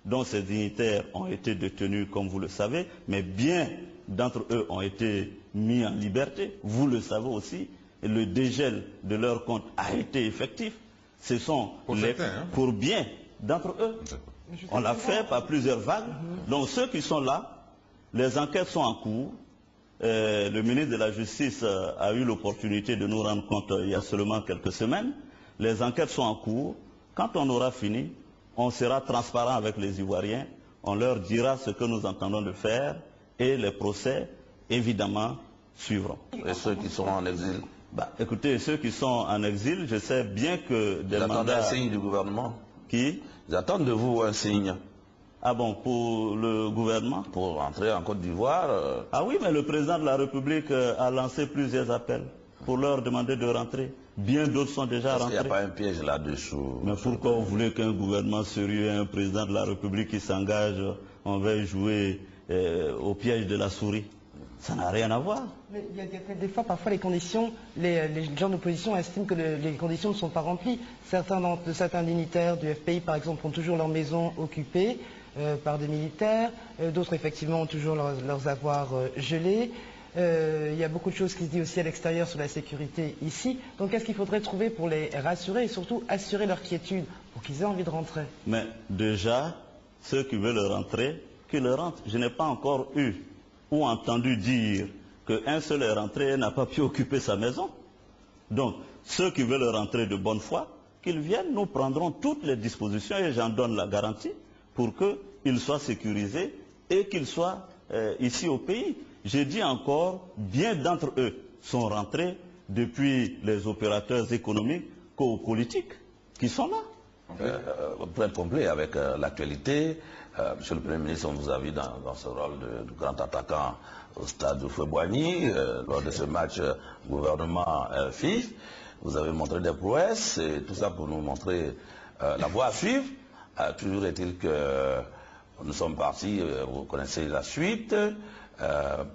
Donc ces dignitaires ont été détenus, comme vous le savez, mais bien d'entre eux ont été mis en liberté. Vous le savez aussi, et le dégel de leur compte a été effectif. Ce sont pour bien d'entre eux. On l'a fait par plusieurs vagues. Donc ceux qui sont là, les enquêtes sont en cours. Le ministre de la Justice a eu l'opportunité de nous rendre compte il y a seulement quelques semaines. Les enquêtes sont en cours. Quand on aura fini, on sera transparent avec les Ivoiriens. On leur dira ce que nous entendons de faire et les procès, évidemment, suivront. Et ceux qui sont en exil? Écoutez, ceux qui sont en exil, je sais bien que des mandats... Ils attendent un signe du gouvernement? Qui? Ils attendent de vous un signe. Ah bon, pour le gouvernement? Pour entrer en Côte d'Ivoire Ah oui, mais le président de la République a lancé plusieurs appels pour leur demander de rentrer. Bien d'autres sont déjà rentrés. Il n'y a pas un piège là-dessous? Mais pourquoi vous voulez qu'un gouvernement sérieux, un président de la République qui s'engage, on va jouer au piège de la souris? Ça n'a rien à voir. Mais il y a des fois, parfois, les conditions, les gens d'opposition estiment que les conditions ne sont pas remplies. Certains dignitaires du FPI, par exemple, ont toujours leur maison occupée par des militaires. D'autres, effectivement, ont toujours leurs avoirs gelés. Il y a beaucoup de choses qui se disent aussi à l'extérieur sur la sécurité ici. Donc, qu'est-ce qu'il faudrait trouver pour les rassurer et surtout assurer leur quiétude pour qu'ils aient envie de rentrer? Mais déjà, ceux qui veulent rentrer, qu'ils rentrent. Je n'ai pas encore eu ou entendu dire qu'un seul est rentré et n'a pas pu occuper sa maison. Donc, ceux qui veulent rentrer de bonne foi, qu'ils viennent, nous prendrons toutes les dispositions et j'en donne la garantie pour qu'ils soient sécurisés et qu'ils soient ici au pays. J'ai dit encore, bien d'entre eux sont rentrés depuis les opérateurs économiques qu'aux politiques qui sont là. Point complet avec l'actualité. Monsieur le Premier ministre, on vous a vu dans ce rôle de grand attaquant au stade de Fouet-Boigny, lors de ce match gouvernement-FIF. Vous avez montré des prouesses, et tout ça pour nous montrer la voie à suivre. Toujours est-il que nous sommes partis, vous connaissez la suite.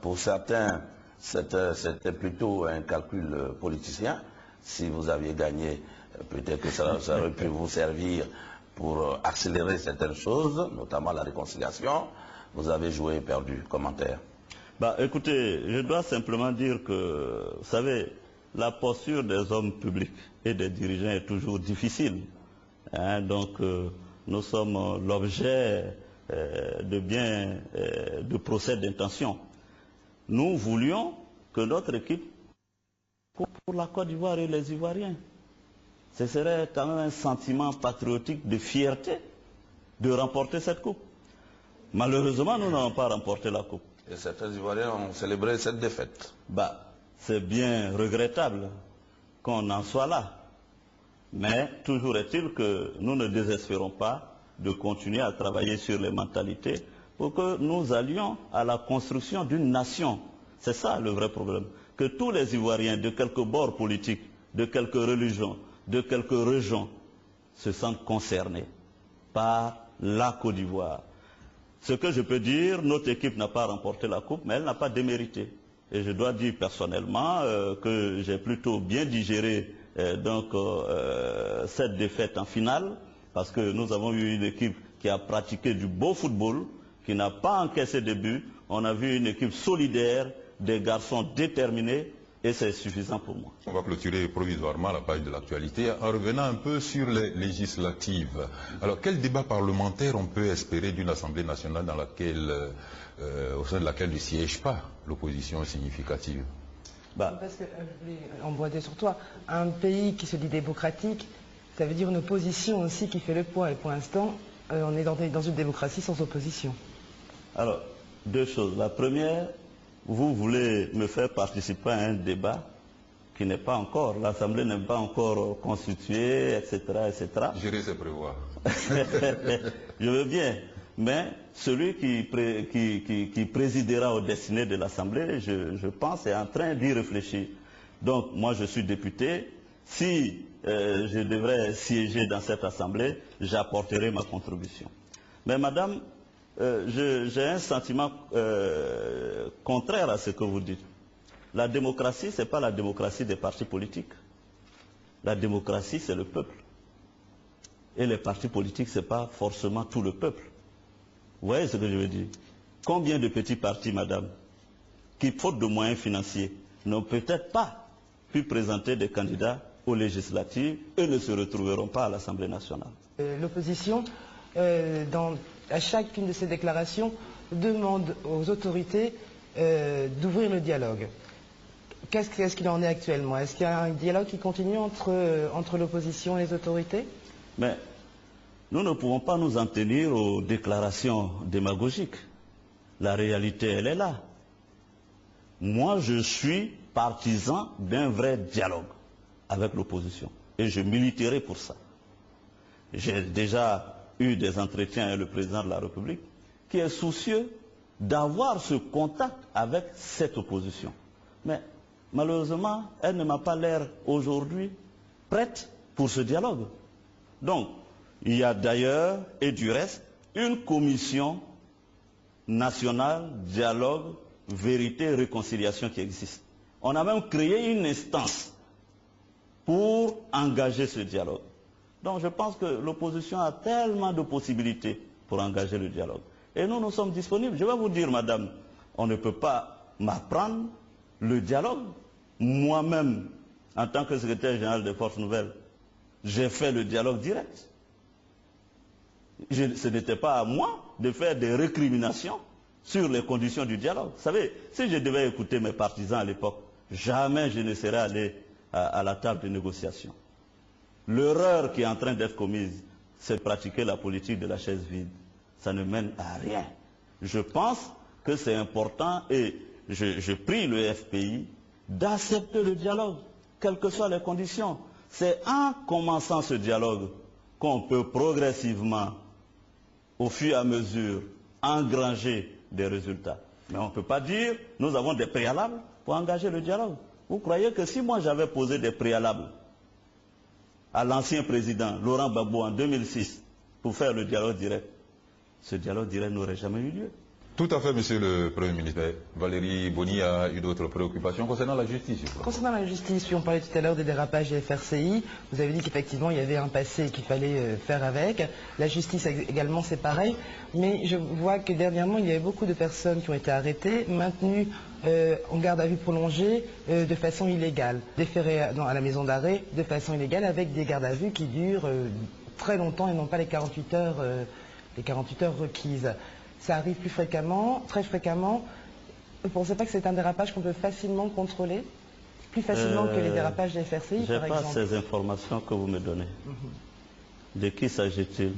Pour certains, c'était plutôt un calcul politicien. Si vous aviez gagné, peut-être que ça aurait pu vous servir pour accélérer certaines choses, notamment la réconciliation. Vous avez joué perdu. Commentaire? Écoutez, je dois simplement dire que, vous savez, la posture des hommes publics et des dirigeants est toujours difficile. Donc, nous sommes l'objet de procès d'intention. Nous voulions que notre équipe pour la Côte d'Ivoire et les Ivoiriens. Ce serait quand même un sentiment patriotique de fierté de remporter cette coupe. Malheureusement, nous n'avons pas remporté la coupe. Et certains Ivoiriens ont célébré cette défaite. C'est bien regrettable qu'on en soit là. Mais toujours est-il que nous ne désespérons pas de continuer à travailler sur les mentalités pour que nous allions à la construction d'une nation. C'est ça le vrai problème. Que tous les Ivoiriens de quelques bords politiques, de quelques religions, de quelques régions se sentent concernés par la Côte d'Ivoire. Ce que je peux dire, notre équipe n'a pas remporté la coupe, mais elle n'a pas démérité. Et je dois dire personnellement que j'ai plutôt bien digéré cette défaite en finale, parce que nous avons eu une équipe qui a pratiqué du beau football, qui n'a pas encaissé de but. On a vu une équipe solidaire, des garçons déterminés, et c'est suffisant pour moi. On va clôturer provisoirement la page de l'actualité en revenant un peu sur les législatives. Alors, quel débat parlementaire on peut espérer d'une Assemblée nationale dans laquelle, au sein de laquelle ne siège pas l'opposition significative? Parce que je voulais emboîter sur toi. Un pays qui se dit démocratique, ça veut dire une opposition aussi qui fait le poids. Et pour l'instant, on est dans une démocratie sans opposition. Alors, deux choses. La première, vous voulez me faire participer à un débat qui n'est pas encore, l'Assemblée n'est pas encore constituée, etc., etc. Gérer, c'est prévoir. Je veux bien, mais celui qui présidera aux destinées de l'Assemblée, je pense, est en train d'y réfléchir. Donc, moi, je suis député. Si je devrais siéger dans cette Assemblée, j'apporterai ma contribution. Mais madame, j'ai un sentiment contraire à ce que vous dites. La démocratie, ce n'est pas la démocratie des partis politiques. La démocratie, c'est le peuple. Et les partis politiques, ce n'est pas forcément tout le peuple. Vous voyez ce que je veux dire? Combien de petits partis, madame, qui, faute de moyens financiers, n'ont peut-être pas pu présenter des candidats aux législatives et ne se retrouveront pas à l'Assemblée nationale? L'opposition, à chacune de ces déclarations, demande aux autorités d'ouvrir le dialogue. Qu'est-ce qu'il en est actuellement? Est-ce qu'il y a un dialogue qui continue entre l'opposition et les autorités? Mais nous ne pouvons pas nous en tenir aux déclarations démagogiques. La réalité, elle est là. Moi, je suis partisan d'un vrai dialogue avec l'opposition. Et je militerai pour ça. J'ai déjà eu des entretiens avec le président de la République qui est soucieux d'avoir ce contact avec cette opposition. Mais malheureusement, elle ne m'a pas l'air aujourd'hui prête pour ce dialogue. Donc, il y a d'ailleurs, et du reste, une commission nationale, dialogue, vérité et réconciliation qui existe. On a même créé une instance pour engager ce dialogue. Donc je pense que l'opposition a tellement de possibilités pour engager le dialogue. Et nous sommes disponibles. Je vais vous dire, madame, on ne peut pas m'apprendre le dialogue. Moi-même, en tant que secrétaire général des Forces Nouvelles, j'ai fait le dialogue direct. Ce n'était pas à moi de faire des récriminations sur les conditions du dialogue. Vous savez, si je devais écouter mes partisans à l'époque, jamais je ne serais allé à la table de négociation. L'erreur qui est en train d'être commise, c'est de pratiquer la politique de la chaise vide. Ça ne mène à rien. Je pense que c'est important et je prie le FPI d'accepter le dialogue, quelles que soient les conditions. C'est en commençant ce dialogue qu'on peut progressivement, au fur et à mesure, engranger des résultats. Mais on ne peut pas dire, nous avons des préalables pour engager le dialogue. Vous croyez que si moi j'avais posé des préalables à l'ancien président Laurent Gbagbo en 2006 pour faire le dialogue direct, ce dialogue direct n'aurait jamais eu lieu. Tout à fait, monsieur le Premier ministre. Valérie Boni a eu d'autres préoccupations concernant la justice. Concernant la justice, puis on parlait tout à l'heure des dérapages des FRCI. Vous avez dit qu'effectivement il y avait un passé qu'il fallait faire avec. La justice également, c'est pareil. Mais je vois que dernièrement, il y avait beaucoup de personnes qui ont été arrêtées, maintenues en garde à vue prolongée de façon illégale, déférées à la maison d'arrêt de façon illégale, avec des gardes à vue qui durent très longtemps et non pas les 48 heures requises. Ça arrive plus fréquemment, très fréquemment. Vous ne pensez pas que c'est un dérapage qu'on peut facilement contrôler? Plus facilement que les dérapages des FRCI, par exemple? Je n'ai pas ces informations que vous me donnez. De qui s'agit-il?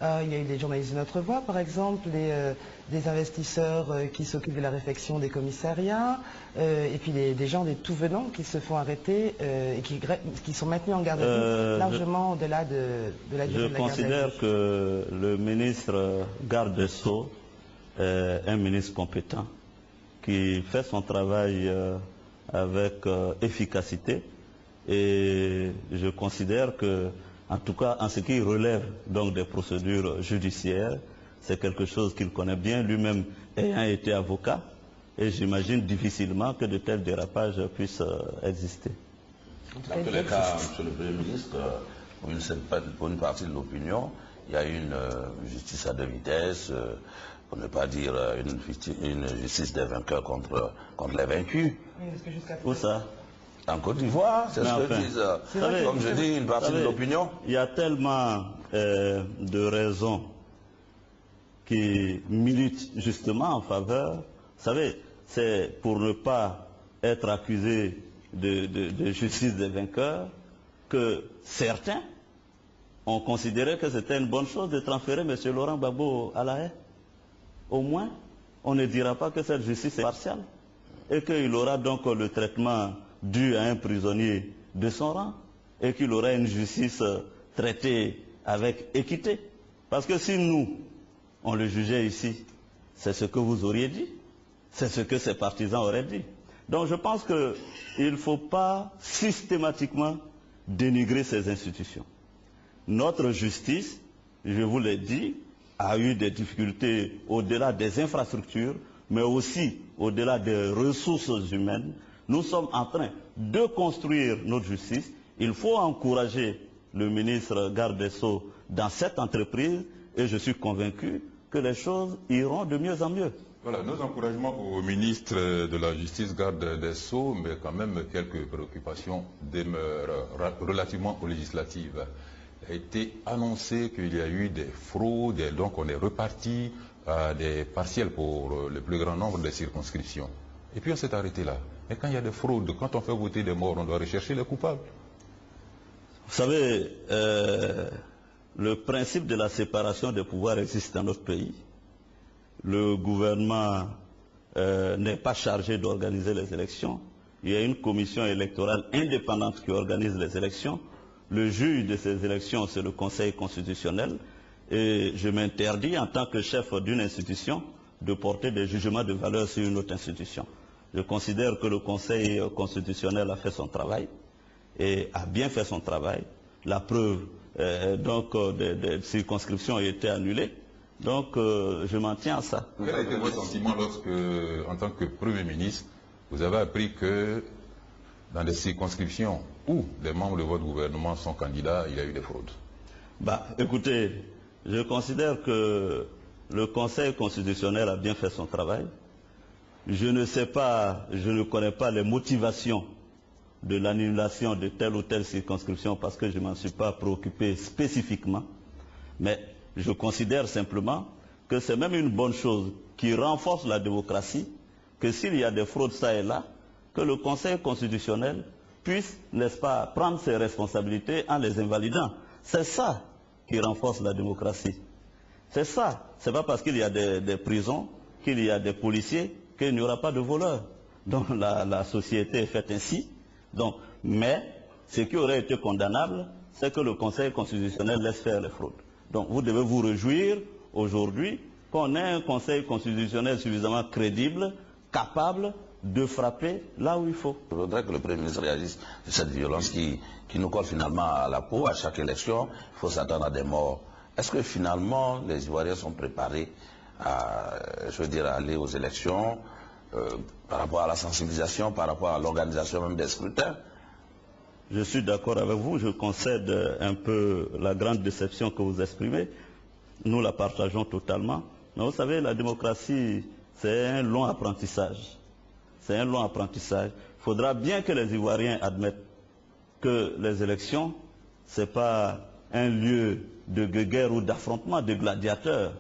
Il y a eu les journalistes de Notre Voix, par exemple, des investisseurs qui s'occupent de la réfection des commissariats, et puis des gens, des tout venants qui se font arrêter et qui sont maintenus en garde à vue largement au-delà de la durée de la garde à vue. Je considère que le ministre garde des Sceaux est un ministre compétent qui fait son travail avec efficacité, et je considère que, en tout cas en ce qui relève donc des procédures judiciaires, c'est quelque chose qu'il connaît bien, lui-même ayant été avocat, et j'imagine difficilement que de tels dérapages puissent exister. Dans tous les cas, Monsieur le Premier ministre, pour une partie de l'opinion, il y a une justice à deux vitesses, pour ne pas dire une justice des vainqueurs contre les vaincus. Où ça? En Côte d'Ivoire, c'est ce que disent, comme je dis, une partie de l'opinion. Il y a tellement de raisons qui militent justement en faveur. Vous savez, c'est pour ne pas être accusé de justice des vainqueurs que certains ont considéré que c'était une bonne chose de transférer M. Laurent Gbagbo à La Haye. Au moins, on ne dira pas que cette justice est partiale et qu'il aura donc le traitement dû à un prisonnier de son rang et qu'il aura une justice traitée avec équité. Parce que si nous, on le jugeait ici, c'est ce que vous auriez dit, c'est ce que ses partisans auraient dit. Donc je pense qu'il ne faut pas systématiquement dénigrer ces institutions. Notre justice, je vous l'ai dit, a eu des difficultés au-delà des infrastructures, mais aussi au-delà des ressources humaines. Nous sommes en train de construire notre justice. Il faut encourager le ministre garde des Sceaux dans cette entreprise, et je suis convaincu que les choses iront de mieux en mieux. Voilà, nos encouragements au ministre de la Justice, garde des Sceaux, mais quand même quelques préoccupations demeurent relativement aux législatives. Il a été annoncé qu'il y a eu des fraudes, et donc on est reparti à des partiels pour le plus grand nombre de circonscriptions. Et puis on s'est arrêté là. Mais quand il y a des fraudes, quand on fait voter des morts, on doit rechercher les coupables. Vous savez, le principe de la séparation des pouvoirs existe dans notre pays. Le gouvernement n'est pas chargé d'organiser les élections. Il y a une commission électorale indépendante qui organise les élections. Le juge de ces élections, c'est le Conseil constitutionnel. Et je m'interdis, en tant que chef d'une institution, de porter des jugements de valeur sur une autre institution. Je considère que le Conseil constitutionnel a fait son travail et a bien fait son travail. La preuve, des circonscriptions a été annulée. Donc, je m'en tiens à ça. Quel a été votre sentiment lorsque, en tant que Premier ministre, vous avez appris que dans des circonscriptions où des membres de votre gouvernement sont candidats, il y a eu des fraudes? Écoutez, je considère que le Conseil constitutionnel a bien fait son travail. Je ne sais pas, je ne connais pas les motivations de l'annulation de telle ou telle circonscription parce que je ne m'en suis pas préoccupé spécifiquement. Mais je considère simplement que c'est même une bonne chose qui renforce la démocratie, que s'il y a des fraudes ça et là, que le Conseil constitutionnel puisse, n'est-ce pas, prendre ses responsabilités en les invalidant. C'est ça qui renforce la démocratie. C'est ça. C'est pas parce qu'il y a des prisons, qu'il y a des policiers, qu'il n'y aura pas de voleurs. Donc la société est faite ainsi. Donc, mais ce qui aurait été condamnable, c'est que le Conseil constitutionnel laisse faire les fraudes. Donc vous devez vous réjouir aujourd'hui qu'on ait un Conseil constitutionnel suffisamment crédible, capable de frapper là où il faut. Je voudrais que le Premier ministre réagisse de cette violence qui nous colle finalement à la peau. À chaque élection, il faut s'attendre à des morts. Est-ce que finalement les Ivoiriens sont préparés à, à aller aux élections par rapport à la sensibilisation, par rapport à l'organisation même des scrutins? Je suis d'accord avec vous, je concède un peu la grande déception que vous exprimez. Nous la partageons totalement. Mais vous savez, la démocratie, c'est un long apprentissage. C'est un long apprentissage. Il faudra bien que les Ivoiriens admettent que les élections, ce n'est pas un lieu de guerre ou d'affrontement de gladiateurs.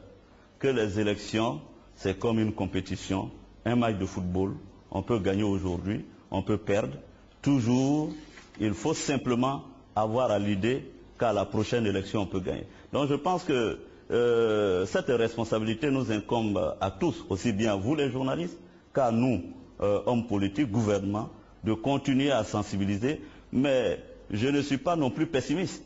Que les élections, c'est comme une compétition, un match de football. On peut gagner aujourd'hui, on peut perdre. Toujours, il faut simplement avoir à l'idée qu'à la prochaine élection, on peut gagner. Donc je pense que cette responsabilité nous incombe à tous, aussi bien à vous les journalistes qu'à nous, hommes politiques, gouvernement, de continuer à sensibiliser. Mais je ne suis pas non plus pessimiste,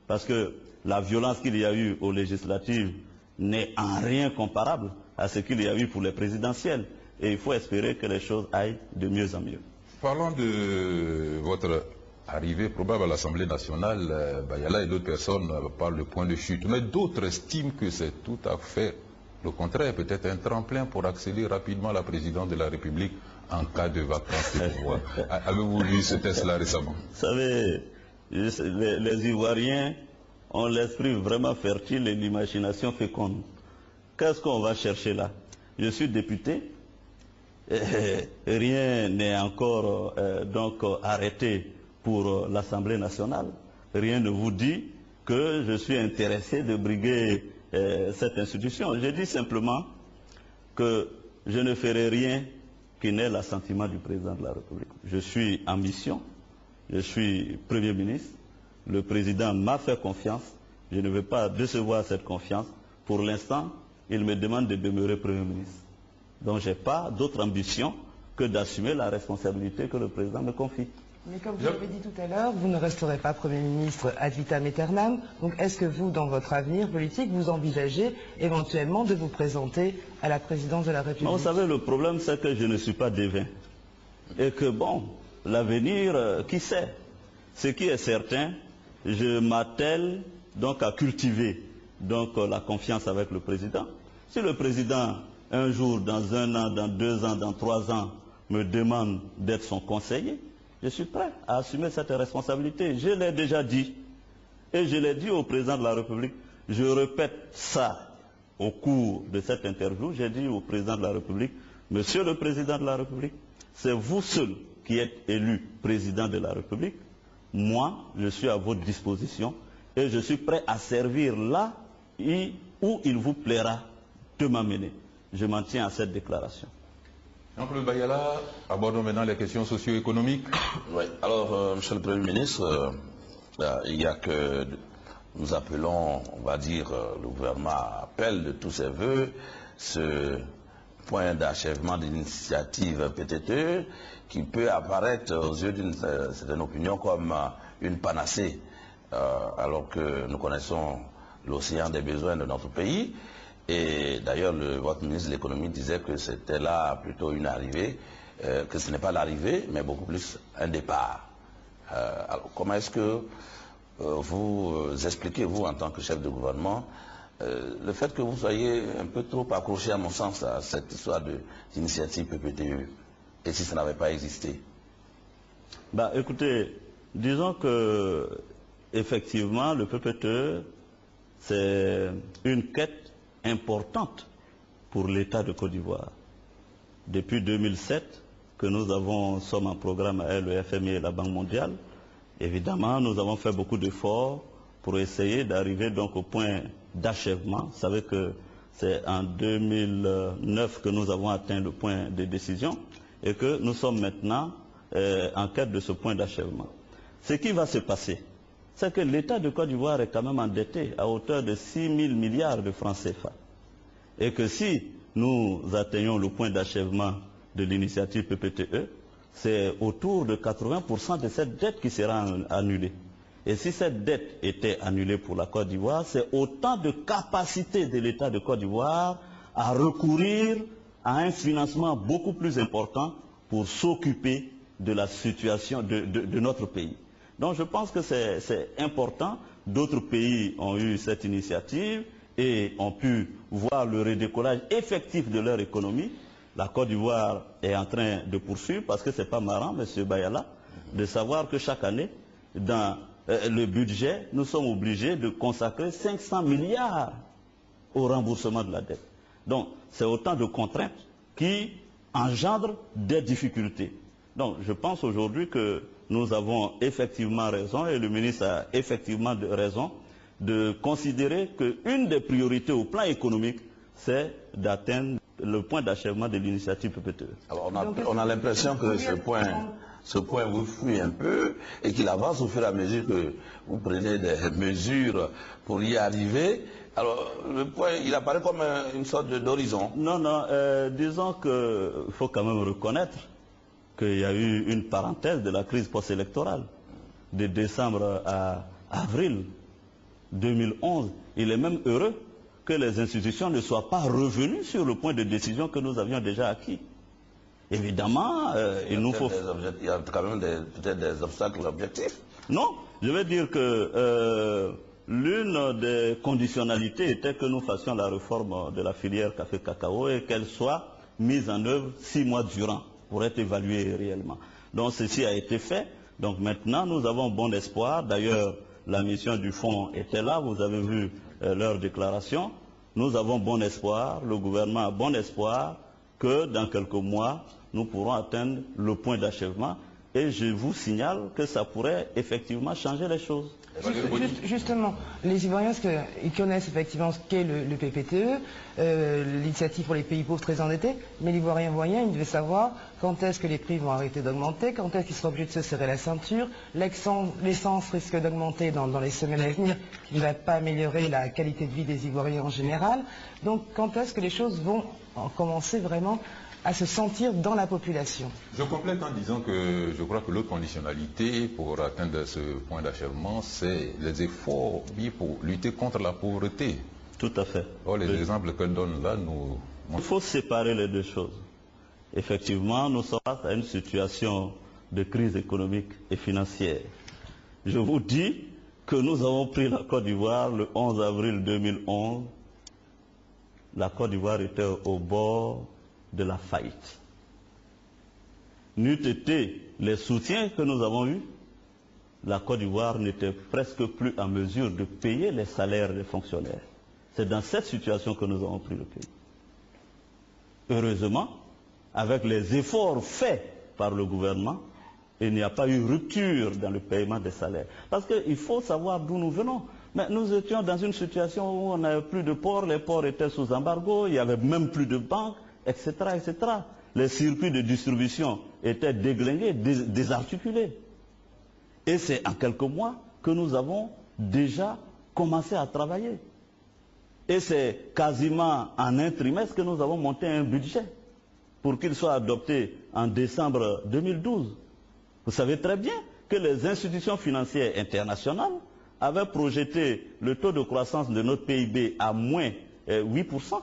parce que la violence qu'il y a eu aux législatives n'est en rien comparable à ce qu'il y a eu pour les présidentielles. Et il faut espérer que les choses aillent de mieux en mieux. Parlons de votre arrivée probable à l'Assemblée nationale. Bayala et d'autres personnes parlent de point de chute, mais d'autres estiment que c'est tout à fait le contraire, peut-être un tremplin pour accéder rapidement à la présidence de la République en cas de vacance de pouvoir. Avez-vous lu ce test-là récemment? Vous savez, les Ivoiriens ont l'esprit vraiment fertile et l'imagination féconde. Qu'est-ce qu'on va chercher là? Je suis député, rien n'est encore donc arrêté pour l'Assemblée nationale. Rien ne vous dit que je suis intéressé de briguer cette institution. Je dis simplement que je ne ferai rien qui n'ait l'assentiment du président de la République. Je suis en mission, je suis Premier ministre, le président m'a fait confiance, je ne vais pas décevoir cette confiance. Pour l'instant, il me demande de demeurer Premier ministre. Donc je n'ai pas d'autre ambition que d'assumer la responsabilité que le président me confie. Mais comme vous l'avez dit tout à l'heure, vous ne resterez pas Premier ministre ad vitam aeternam. Donc est-ce que vous, dans votre avenir politique, vous envisagez éventuellement de vous présenter à la présidence de la République? Vous savez, le problème, c'est que je ne suis pas divin. Et que bon, l'avenir, qui sait? Ce qui est certain, je m'attelle donc à cultiver donc la confiance avec le président. Si le président, un jour, dans 1 an, dans 2 ans, dans 3 ans, me demande d'être son conseiller, je suis prêt à assumer cette responsabilité. Je l'ai déjà dit. Et je l'ai dit au président de la République. Je répète ça au cours de cette interview. J'ai dit au président de la République, Monsieur le Président de la République, c'est vous seul qui êtes élu président de la République. Moi, je suis à votre disposition et je suis prêt à servir là où il vous plaira de m'amener. Je m'en tiens à cette déclaration. Jean-Claude Bayala, abordons maintenant les questions socio-économiques. Oui, alors, Monsieur le Premier ministre, il y a que nous appelons, on va dire, le gouvernement appelle de tous ses voeux ce point d'achèvement de l'initiative PTTE qui peut apparaître aux yeux d'une certaine opinion comme une panacée, alors que nous connaissons l'océan des besoins de notre pays. Et d'ailleurs, votre ministre de l'économie disait que c'était là plutôt une arrivée, que ce n'est pas l'arrivée, mais beaucoup plus un départ. Alors, comment est-ce que vous expliquez, vous, en tant que chef de gouvernement, le fait que vous soyez un peu trop accroché, à mon sens, à cette histoire d'initiative PPTE, et si ça n'avait pas existé? Bah, écoutez, disons que, effectivement, le PPTE, c'est une quête importante pour l'État de Côte d'Ivoire. Depuis 2007 que nous sommes en programme avec le FMI et la Banque mondiale, évidemment nous avons fait beaucoup d'efforts pour essayer d'arriver donc au point d'achèvement. Vous savez que c'est en 2009 que nous avons atteint le point de décision et que nous sommes maintenant en quête de ce point d'achèvement. Ce qui va se passer, c'est que l'État de Côte d'Ivoire est quand même endetté à hauteur de 6 000 milliards de francs CFA. Et que si nous atteignons le point d'achèvement de l'initiative PPTE, c'est autour de 80% de cette dette qui sera annulée. Et si cette dette était annulée pour la Côte d'Ivoire, c'est autant de capacité de l'État de Côte d'Ivoire à recourir à un financement beaucoup plus important pour s'occuper de la situation de notre pays. Donc je pense que c'est important. D'autres pays ont eu cette initiative et ont pu voir le redécollage effectif de leur économie. La Côte d'Ivoire est en train de poursuivre parce que c'est pas marrant, M. Bayala, de savoir que chaque année, dans le budget, nous sommes obligés de consacrer 500 milliards au remboursement de la dette. Donc c'est autant de contraintes qui engendrent des difficultés. Donc je pense aujourd'hui que nous avons effectivement raison, et le ministre a effectivement raison, de considérer qu'une des priorités au plan économique, c'est d'atteindre le point d'achèvement de l'initiative PPTE. Alors on a l'impression que ce point ce point vous fuit un peu et qu'il avance au fur et à mesure que vous prenez des mesures pour y arriver. Alors, le point, il apparaît comme une sorte d'horizon. Non, non, disons qu'il faut quand même reconnaître qu'il y a eu une parenthèse de la crise post-électorale. De décembre à avril 2011, il est même heureux que les institutions ne soient pas revenues sur le point de décision que nous avions déjà acquis. Évidemment, il nous faut... Il y a quand même peut-être des obstacles objectifs. Non, je veux dire que l'une des conditionnalités était que nous fassions la réforme de la filière café-cacao et qu'elle soit mise en œuvre 6 mois durant pour être évaluée réellement. Donc ceci a été fait. Donc maintenant, nous avons bon espoir. D'ailleurs, la mission du fonds était là. Vous avez vu leur déclaration. Nous avons bon espoir. Le gouvernement a bon espoir que dans quelques mois, nous pourrons atteindre le point d'achèvement. Et je vous signale que ça pourrait effectivement changer les choses. Justement, les Ivoiriens, ils connaissent effectivement ce qu'est le PPTE, l'initiative pour les pays pauvres très endettés, mais l'Ivoirien moyen, il devait savoir quand est-ce que les prix vont arrêter d'augmenter, quand est-ce qu'ils seront obligés de se serrer la ceinture, l'essence risque d'augmenter dans les semaines à venir, qui ne va pas améliorer la qualité de vie des Ivoiriens en général. Donc quand est-ce que les choses vont commencer vraiment à se sentir dans la population? Je complète en disant que je crois que l'autre conditionnalité pour atteindre ce point d'achèvement, c'est les efforts mis pour lutter contre la pauvreté. Tout à fait. Or, les exemples qu'elle donne là nous... Il faut séparer les deux choses. Effectivement, nous sommes à une situation de crise économique et financière. Je vous dis que nous avons pris la Côte d'Ivoire le 11 avril 2011. La Côte d'Ivoire était au bord de la faillite. N'eût été les soutiens que nous avons eus, la Côte d'Ivoire n'était presque plus en mesure de payer les salaires des fonctionnaires. C'est dans cette situation que nous avons pris le pays. Heureusement, avec les efforts faits par le gouvernement, il n'y a pas eu rupture dans le paiement des salaires. Parce qu'il faut savoir d'où nous venons. Mais nous étions dans une situation où on n'avait plus de ports, les ports étaient sous embargo, il n'y avait même plus de banques, etc., etc. Les circuits de distribution étaient déglingués, désarticulés. Et c'est en quelques mois que nous avons déjà commencé à travailler. Et c'est quasiment en un trimestre que nous avons monté un budget pour qu'il soit adopté en décembre 2012. Vous savez très bien que les institutions financières internationales avaient projeté le taux de croissance de notre PIB à moins 8%.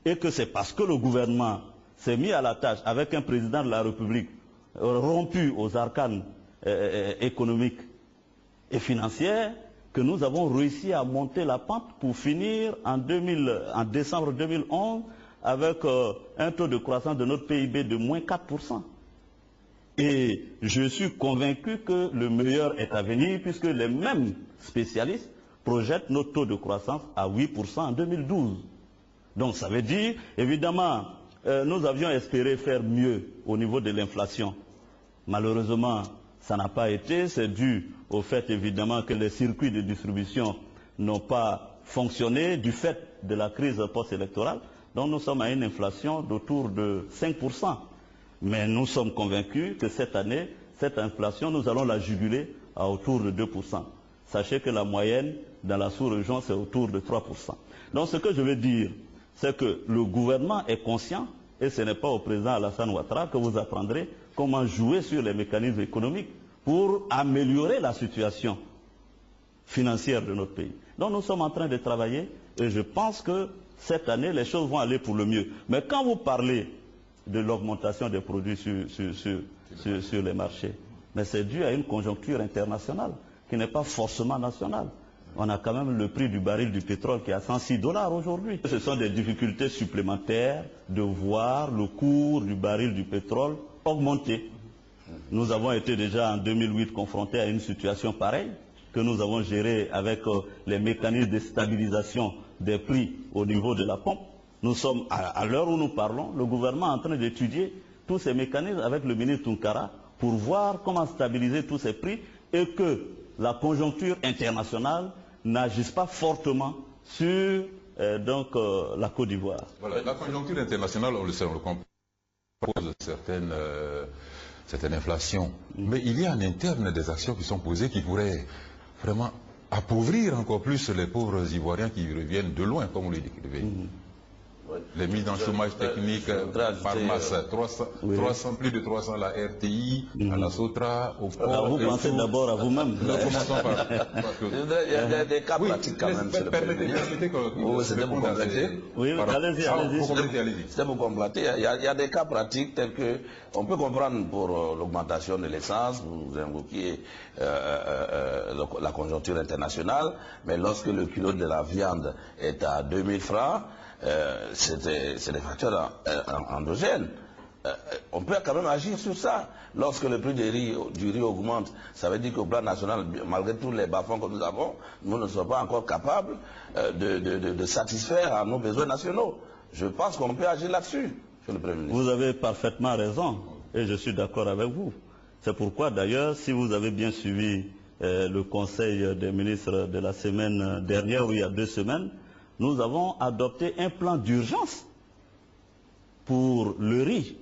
Et que c'est parce que le gouvernement s'est mis à la tâche avec un président de la République rompu aux arcanes économiques et financières que nous avons réussi à monter la pente pour finir en décembre 2011 avec un taux de croissance de notre PIB de moins 4%. Et je suis convaincu que le meilleur est à venir puisque les mêmes spécialistes projettent notre taux de croissance à 8% en 2012. Donc ça veut dire, évidemment, nous avions espéré faire mieux au niveau de l'inflation. Malheureusement, ça n'a pas été. C'est dû au fait, évidemment, que les circuits de distribution n'ont pas fonctionné du fait de la crise post-électorale. Donc nous sommes à une inflation d'autour de 5%. Mais nous sommes convaincus que cette année, cette inflation, nous allons la juguler à autour de 2%. Sachez que la moyenne dans la sous-région, c'est autour de 3%. Donc ce que je veux dire, c'est que le gouvernement est conscient, et ce n'est pas au président Alassane Ouattara que vous apprendrez comment jouer sur les mécanismes économiques pour améliorer la situation financière de notre pays. Donc nous sommes en train de travailler, et je pense que cette année, les choses vont aller pour le mieux. Mais quand vous parlez de l'augmentation des produits sur les marchés, mais c'est dû à une conjoncture internationale qui n'est pas forcément nationale. On a quand même le prix du baril du pétrole qui est à 106 $ aujourd'hui. Ce sont des difficultés supplémentaires de voir le cours du baril du pétrole augmenter. Nous avons été déjà en 2008 confrontés à une situation pareille que nous avons gérée avec les mécanismes de stabilisation des prix au niveau de la pompe. Nous sommes, à l'heure où nous parlons, le gouvernement est en train d'étudier tous ces mécanismes avec le ministre Tunkara pour voir comment stabiliser tous ces prix et que la conjoncture internationale n'agisse pas fortement sur la Côte d'Ivoire. Voilà, la conjoncture internationale, on le sait, on le compose certaine inflation. Mais il y a en interne des actions qui sont posées qui pourraient vraiment appauvrir encore plus les pauvres Ivoiriens qui reviennent de loin, comme vous le décrivez. Les mises en chômage technique par masse, 300, plus de 300 à la RTI, à la Sotra, au port. Alors vous pensez d'abord à vous-même. Commençons par... Il y a des cas pratiques quand même. Permettez que c'était pour compléter. Oui, allez-y. C'était pour compléter. Il y a des cas pratiques tels que, on peut comprendre pour l'augmentation de l'essence, vous évoquiez la conjoncture internationale, mais lorsque le kilo de la viande est à 2000 francs, c'est des facteurs endogènes. On peut quand même agir sur ça. Lorsque le prix du riz augmente, ça veut dire qu'au plan national, malgré tous les bas-fonds que nous avons, nous ne sommes pas encore capables de satisfaire à nos besoins nationaux. Je pense qu'on peut agir là-dessus, monsieur le Premier ministre. Vous avez parfaitement raison, et je suis d'accord avec vous. C'est pourquoi d'ailleurs, si vous avez bien suivi le conseil des ministres de la semaine dernière, ou il y a 2 semaines, nous avons adopté un plan d'urgence pour le riz.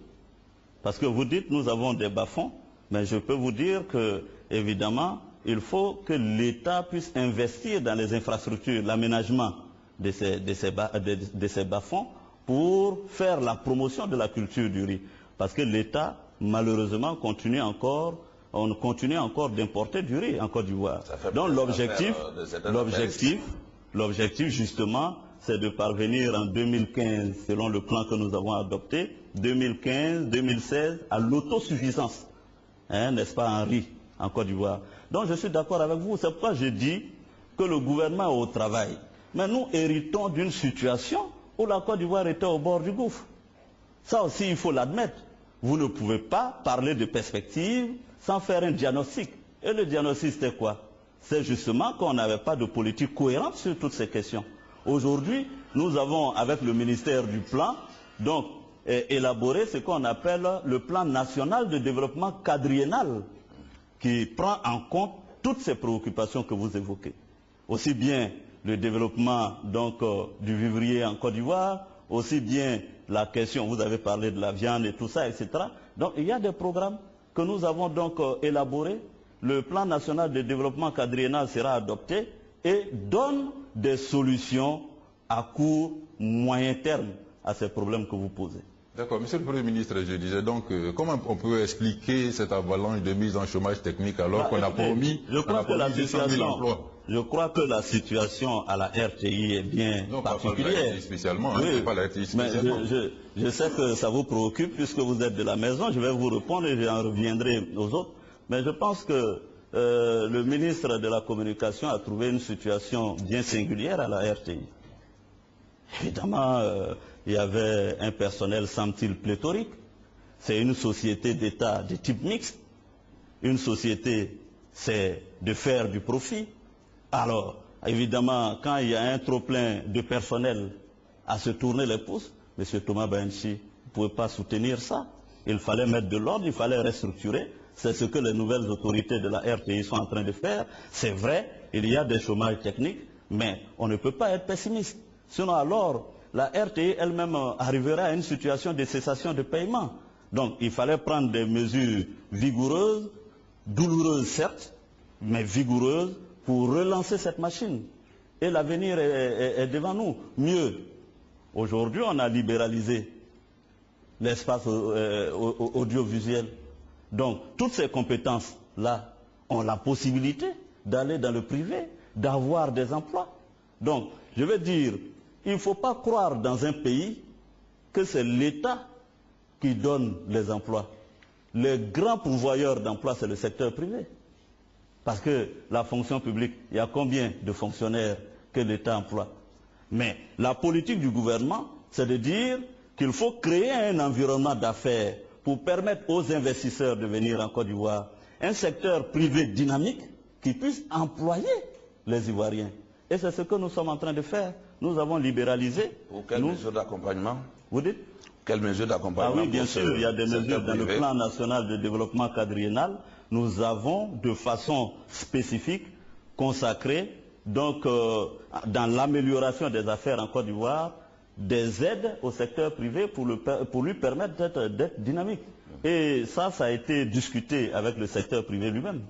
Parce que vous dites, nous avons des bas-fonds, mais je peux vous dire que, évidemment, il faut que l'État puisse investir dans les infrastructures, l'aménagement de ces bas-fonds pour faire la promotion de la culture du riz. Parce que l'État, malheureusement, continue encore d'importer du riz en Côte d'Ivoire. Donc l'objectif, justement, c'est de parvenir en 2015, selon le plan que nous avons adopté, 2015-2016, à l'autosuffisance, n'est-ce pas, en riz, en Côte d'Ivoire. Donc je suis d'accord avec vous, c'est pourquoi je dis que le gouvernement est au travail. Mais nous héritons d'une situation où la Côte d'Ivoire était au bord du gouffre. Ça aussi, il faut l'admettre. Vous ne pouvez pas parler de perspective sans faire un diagnostic. Et le diagnostic, c'était quoi? C'est justement qu'on n'avait pas de politique cohérente sur toutes ces questions. Aujourd'hui, nous avons, avec le ministère du Plan, donc, élaboré ce qu'on appelle le plan national de développement quadriennal, qui prend en compte toutes ces préoccupations que vous évoquez. Aussi bien le développement donc, du vivrier en Côte d'Ivoire, aussi bien la question, vous avez parlé de la viande et tout ça, etc. Donc il y a des programmes que nous avons donc élaborés. Le plan national de développement quadriennal sera adopté et donne des solutions à court, moyen terme à ces problèmes que vous posez. D'accord. Monsieur le Premier ministre, je disais donc, comment on peut expliquer cette avalanche de mise en chômage technique alors qu'on a promis 200 000 emplois? Je crois que la situation à la RTI est bien particulière. Pas la RTI spécialement, oui, pas la RTI spécialement. Mais je sais que ça vous préoccupe puisque vous êtes de la maison. Je vais vous répondre et j'en reviendrai aux autres. Mais je pense que le ministre de la Communication a trouvé une situation bien singulière à la RTI. Évidemment, il y avait un personnel, semble-t-il, pléthorique. C'est une société d'État de type mixte. Une société, c'est de faire du profit. Alors, évidemment, quand il y a un trop-plein de personnel à se tourner les pouces, M. Thomas Bahenchi ne pouvait pas soutenir ça. Il fallait mettre de l'ordre, il fallait restructurer. C'est ce que les nouvelles autorités de la RTI sont en train de faire. C'est vrai, il y a des chômages techniques, mais on ne peut pas être pessimiste. Sinon alors, la RTI elle-même arriverait à une situation de cessation de paiement. Donc il fallait prendre des mesures vigoureuses, douloureuses certes, mais vigoureuses, pour relancer cette machine. Et l'avenir est devant nous. Mieux, aujourd'hui on a libéralisé l'espace audiovisuel. Donc toutes ces compétences-là ont la possibilité d'aller dans le privé, d'avoir des emplois. Donc je veux dire, il ne faut pas croire dans un pays que c'est l'État qui donne les emplois. Les grands pourvoyeurs d'emplois, c'est le secteur privé. Parce que la fonction publique, il y a combien de fonctionnaires que l'État emploie? Mais la politique du gouvernement, c'est de dire qu'il faut créer un environnement d'affaires pour permettre aux investisseurs de venir en Côte d'Ivoire. Un secteur privé dynamique qui puisse employer les Ivoiriens. Et c'est ce que nous sommes en train de faire. Nous avons libéralisé. Pour quelles mesures d'accompagnement? Vous dites? Quelles mesures d'accompagnement? Ah oui, bien sûr, il y a des mesures dans le plan national de développement quadriennal. Nous avons de façon spécifique consacré, donc, dans l'amélioration des affaires en Côte d'Ivoire, des aides au secteur privé pour lui permettre d'être dynamique. Et ça a été discuté avec le secteur privé lui-même.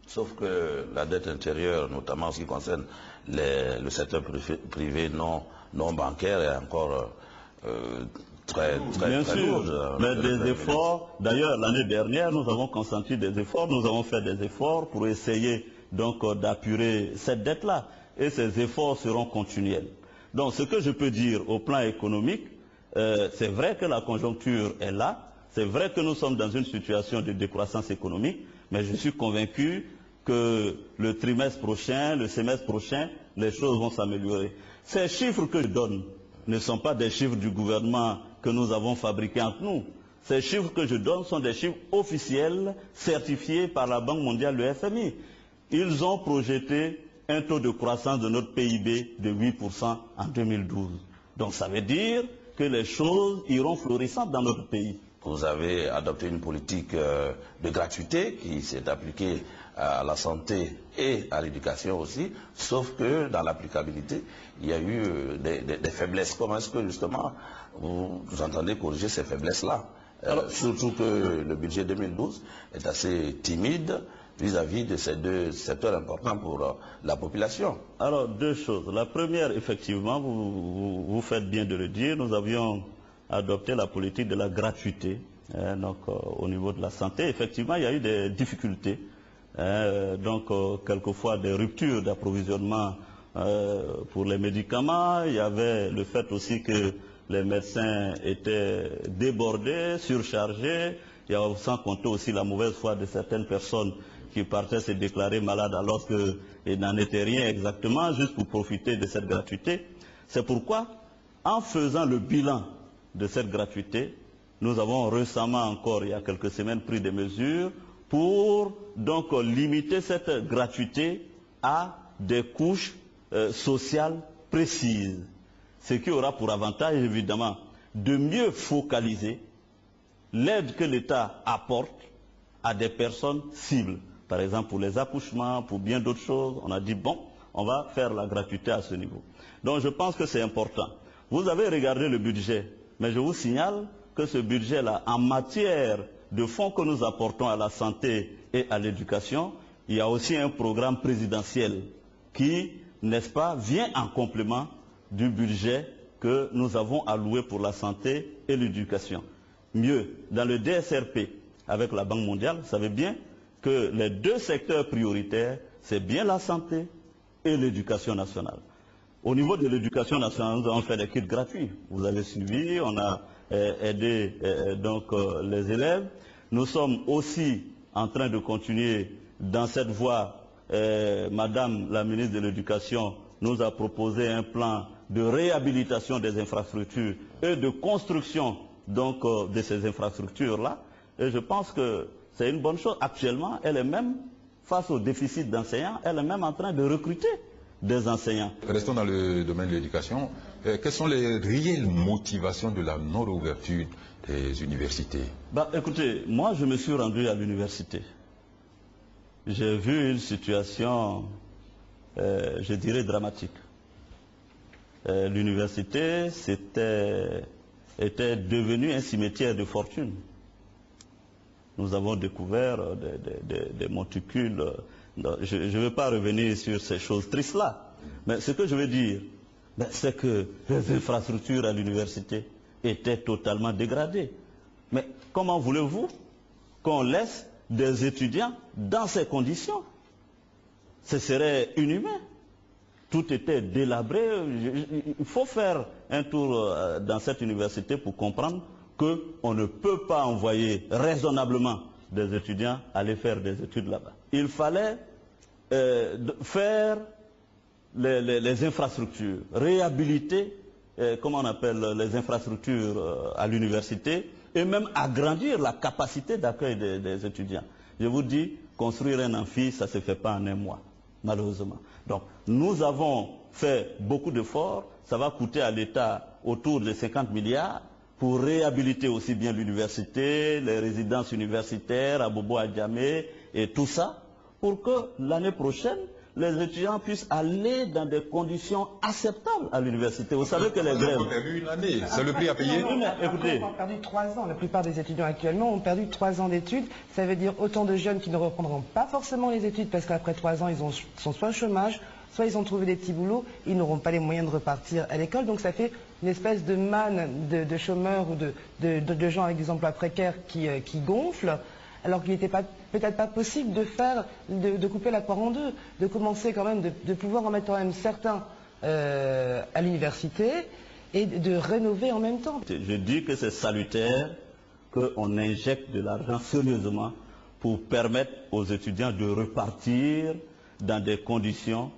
Sauf que la dette intérieure, notamment en ce qui concerne le secteur privé non bancaire, est encore très lourde. Mais des efforts, d'ailleurs l'année dernière nous avons consenti des efforts, nous avons fait des efforts pour essayer donc d'apurer cette dette-là. Et ces efforts seront continuels. Donc ce que je peux dire au plan économique, c'est vrai que la conjoncture est là, c'est vrai que nous sommes dans une situation de décroissance économique, mais je suis convaincu que le trimestre prochain, le semestre prochain, les choses vont s'améliorer. Ces chiffres que je donne ne sont pas des chiffres du gouvernement que nous avons fabriqués entre nous. Ces chiffres que je donne sont des chiffres officiels, certifiés par la Banque mondiale, le FMI. Ils ont projeté un taux de croissance de notre PIB de 8% en 2012. Donc ça veut dire que les choses iront florissantes dans notre pays. Vous avez adopté une politique de gratuité qui s'est appliquée à la santé et à l'éducation aussi, sauf que dans l'applicabilité, il y a eu des faiblesses. Comment est-ce que justement vous entendez corriger ces faiblesses-là? Surtout que le budget 2012 est assez timide vis-à-vis de ces deux secteurs importants pour la population. Alors deux choses. La première, effectivement, vous faites bien de le dire, nous avions adopté la politique de la gratuité. Donc au niveau de la santé, effectivement, il y a eu des difficultés. Donc quelquefois des ruptures d'approvisionnement pour les médicaments. Il y avait le fait aussi que les médecins étaient débordés, surchargés. Il y a sans compter aussi la mauvaise foi de certaines personnes qui partaient se déclarer malades alors qu'il n'en était rien exactement, juste pour profiter de cette gratuité. C'est pourquoi, en faisant le bilan de cette gratuité, nous avons récemment encore, il y a quelques semaines, pris des mesures pour donc limiter cette gratuité à des couches sociales précises. Ce qui aura pour avantage, évidemment, de mieux focaliser l'aide que l'État apporte à des personnes cibles. Par exemple, pour les accouchements, pour bien d'autres choses, on a dit, bon, on va faire la gratuité à ce niveau. Donc je pense que c'est important. Vous avez regardé le budget, mais je vous signale que ce budget-là, en matière de fonds que nous apportons à la santé et à l'éducation, il y a aussi un programme présidentiel qui, n'est-ce pas, vient en complément du budget que nous avons alloué pour la santé et l'éducation. Mieux, dans le DSRP, avec la Banque mondiale, vous savez bien que les deux secteurs prioritaires, c'est bien la santé et l'éducation nationale. Au niveau de l'éducation nationale, nous avons fait des kits gratuits. Vous avez suivi, on a aidé les élèves. Nous sommes aussi en train de continuer dans cette voie. Madame la ministre de l'Éducation nous a proposé un plan de réhabilitation des infrastructures et de construction de ces infrastructures-là. Et je pense que c'est une bonne chose. Actuellement, elle est même, face au déficit d'enseignants, elle est même en train de recruter des enseignants. Restons dans le domaine de l'éducation. Quelles sont les réelles motivations de la non-ouverture des universités? Écoutez, moi je me suis rendu à l'université. J'ai vu une situation, je dirais, dramatique. L'université était devenue un cimetière de fortune. Nous avons découvert des monticules. Je ne veux pas revenir sur ces choses tristes-là. Mais ce que je veux dire, c'est que les infrastructures à l'université étaient totalement dégradées. Mais comment voulez-vous qu'on laisse des étudiants dans ces conditions? Ce serait inhumain. Tout était délabré. Il faut faire un tour dans cette université pour comprendre qu'on ne peut pas envoyer raisonnablement des étudiants aller faire des études là-bas. Il fallait faire les infrastructures, réhabiliter, comment on appelle, les infrastructures à l'université, et même agrandir la capacité d'accueil des étudiants. Je vous dis, construire un amphi, ça ne se fait pas en un mois, malheureusement. Donc, nous avons fait beaucoup d'efforts, ça va coûter à l'État autour de 50 milliards, pour réhabiliter aussi bien l'université, les résidences universitaires à Bobo Adjamé et tout ça, pour que l'année prochaine, les étudiants puissent aller dans des conditions acceptables à l'université. Vous savez que les grèves... On a perdu une année, c'est le prix à payer. Non, Écoutez, on a perdu 3 ans. La plupart des étudiants actuellement ont perdu 3 ans d'études. Ça veut dire autant de jeunes qui ne reprendront pas forcément les études parce qu'après 3 ans, ils sont soit au chômage, soit ils ont trouvé des petits boulots, ils n'auront pas les moyens de repartir à l'école. Donc ça fait une espèce de manne de chômeurs ou de gens avec des emplois précaires qui gonflent, alors qu'il n'était peut-être pas possible de couper la poire en deux, de commencer quand même, de pouvoir en mettre quand même certains à l'université et de rénover en même temps. je dis que c'est salutaire qu'on injecte de l'argent sérieusement pour permettre aux étudiants de repartir dans des conditions,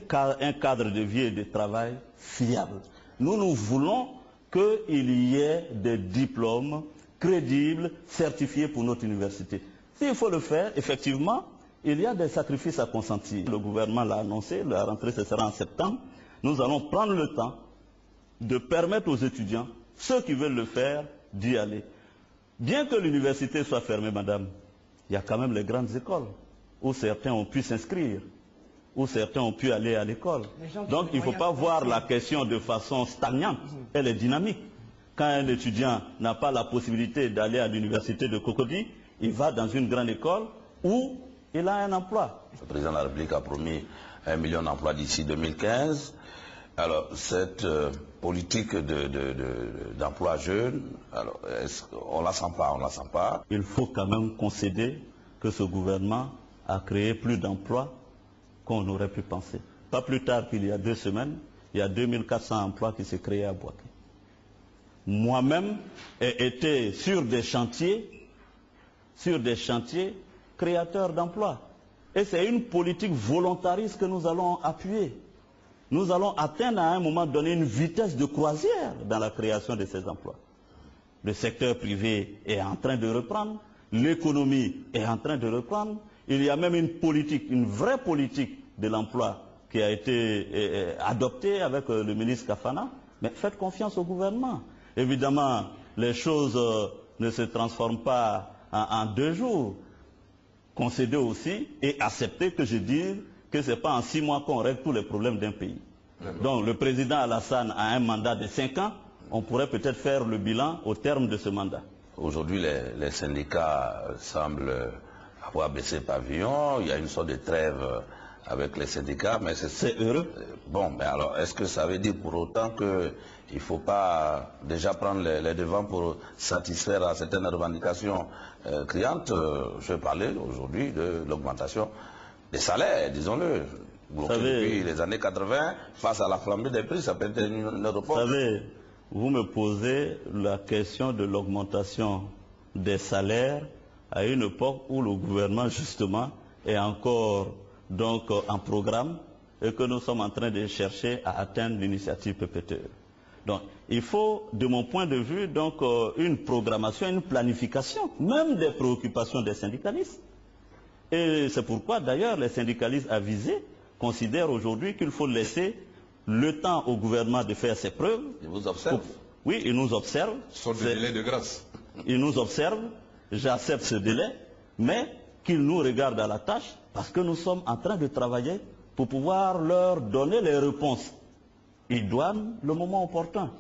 un cadre de vie et de travail fiable. Nous voulons qu'il y ait des diplômes crédibles, certifiés pour notre université. S'il faut le faire, effectivement, il y a des sacrifices à consentir. Le gouvernement l'a annoncé, la rentrée ce sera en septembre. Nous allons prendre le temps de permettre aux étudiants, ceux qui veulent le faire, d'y aller. Bien que l'université soit fermée, madame, il y a quand même les grandes écoles où certains ont pu s'inscrire, où certains ont pu aller à l'école. Donc il ne faut pas voir la question de façon stagnante, elle est dynamique. Quand un étudiant n'a pas la possibilité d'aller à l'université de Cocody, il va dans une grande école où il a un emploi. Le président de la République a promis 1 million d'emplois d'ici 2015. Alors, cette politique d'emploi jeune, alors, on ne la sent pas, on la sent pas. Il faut quand même concéder que ce gouvernement a créé plus d'emplois qu'on aurait pu penser. Pas plus tard qu'il y a 2 semaines, il y a 2400 emplois qui s'est créés à Bouaké. Moi-même ai été sur des chantiers créateurs d'emplois. Et c'est une politique volontariste que nous allons appuyer. Nous allons atteindre à un moment donné une vitesse de croisière dans la création de ces emplois. Le secteur privé est en train de reprendre, l'économie est en train de reprendre. Il y a même une politique, une vraie politique de l'emploi qui a été adoptée avec le ministre Kafana. Mais faites confiance au gouvernement. Évidemment, les choses ne se transforment pas en 2 jours. Concéder aussi et accepter que je dise que ce n'est pas en 6 mois qu'on règle tous les problèmes d'un pays. Donc le président Alassane a un mandat de 5 ans, on pourrait peut-être faire le bilan au terme de ce mandat. Aujourd'hui, les syndicats semblent avoir baissé pavillon, il y a une sorte de trêve avec les syndicats, mais c'est heureux. Bon, mais alors, est-ce que ça veut dire pour autant qu'il ne faut pas déjà prendre les devants pour satisfaire à certaines revendications criantes? Je vais parler aujourd'hui de l'augmentation des salaires, disons-le. Depuis les années 80, face à la flambée des prix, ça peut être une réponse. Vous savez, vous me posez la question de l'augmentation des salaires à une époque où le gouvernement, justement, est encore donc en programme et que nous sommes en train de chercher à atteindre l'initiative PPTE. Donc, il faut, de mon point de vue, donc une programmation, une planification, même des préoccupations des syndicalistes. Et c'est pourquoi, d'ailleurs, les syndicalistes avisés considèrent aujourd'hui qu'il faut laisser le temps au gouvernement de faire ses preuves. Ils vous observent? Oui, ils nous observent. Ce sont des délais de grâce. Ils nous observent, j'accepte ce délai, mais qu'ils nous regardent à la tâche parce que nous sommes en train de travailler pour pouvoir leur donner les réponses idoines le moment opportun.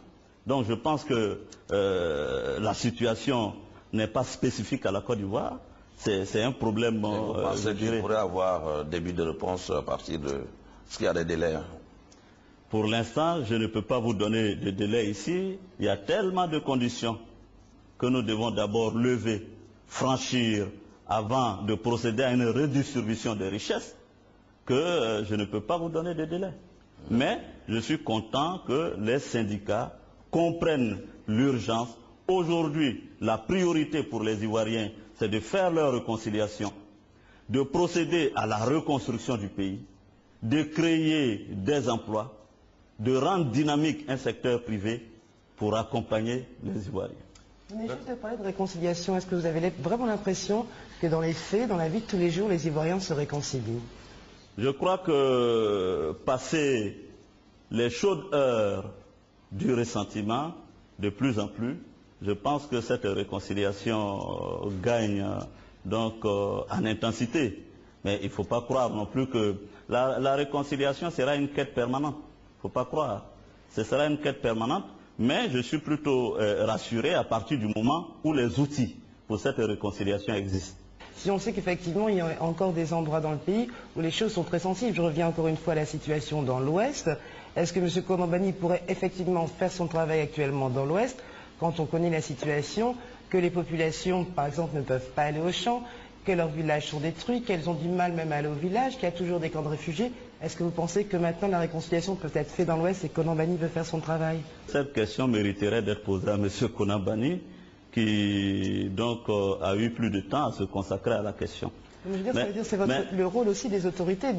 Donc je pense que la situation n'est pas spécifique à la Côte d'Ivoire. C'est un problème, vous pensez qu'il pourrait avoir début de réponse à partir de ce qu'il y a des délais? Pour l'instant, je ne peux pas vous donner de délai ici. Il y a tellement de conditions que nous devons d'abord lever, franchir, avant de procéder à une redistribution des richesses, que je ne peux pas vous donner de délai. Mais je suis content que les syndicats comprennent l'urgence. Aujourd'hui, la priorité pour les Ivoiriens, c'est de faire leur réconciliation, de procéder à la reconstruction du pays, de créer des emplois, de rendre dynamique un secteur privé pour accompagner les Ivoiriens. Vous venez juste de parler de réconciliation. Est-ce que vous avez vraiment l'impression que dans les faits, dans la vie de tous les jours, les Ivoiriens se réconcilient? Je crois que passer les chaudes heures du ressentiment, de plus en plus, je pense que cette réconciliation gagne donc en intensité. Mais il ne faut pas croire non plus que la réconciliation sera une quête permanente. Il ne faut pas croire. Ce sera une quête permanente, mais je suis plutôt rassuré à partir du moment où les outils pour cette réconciliation existent. Si on sait qu'effectivement il y a encore des endroits dans le pays où les choses sont très sensibles, je reviens encore une fois à la situation dans l'Ouest, est-ce que M. Konan-Banny pourrait effectivement faire son travail actuellement dans l'Ouest quand on connaît la situation, que les populations par exemple ne peuvent pas aller aux champs, que leurs villages sont détruits, qu'elles ont du mal même à aller au village, qu'il y a toujours des camps de réfugiés? Est-ce que vous pensez que maintenant la réconciliation peut être faite dans l'Ouest et que Konan-Banny veut faire son travail? Cette question mériterait d'être posée à M. Konan-Banny, qui donc a eu plus de temps à se consacrer à la question. Mais je veux dire, ça veut dire c'est le rôle aussi des autorités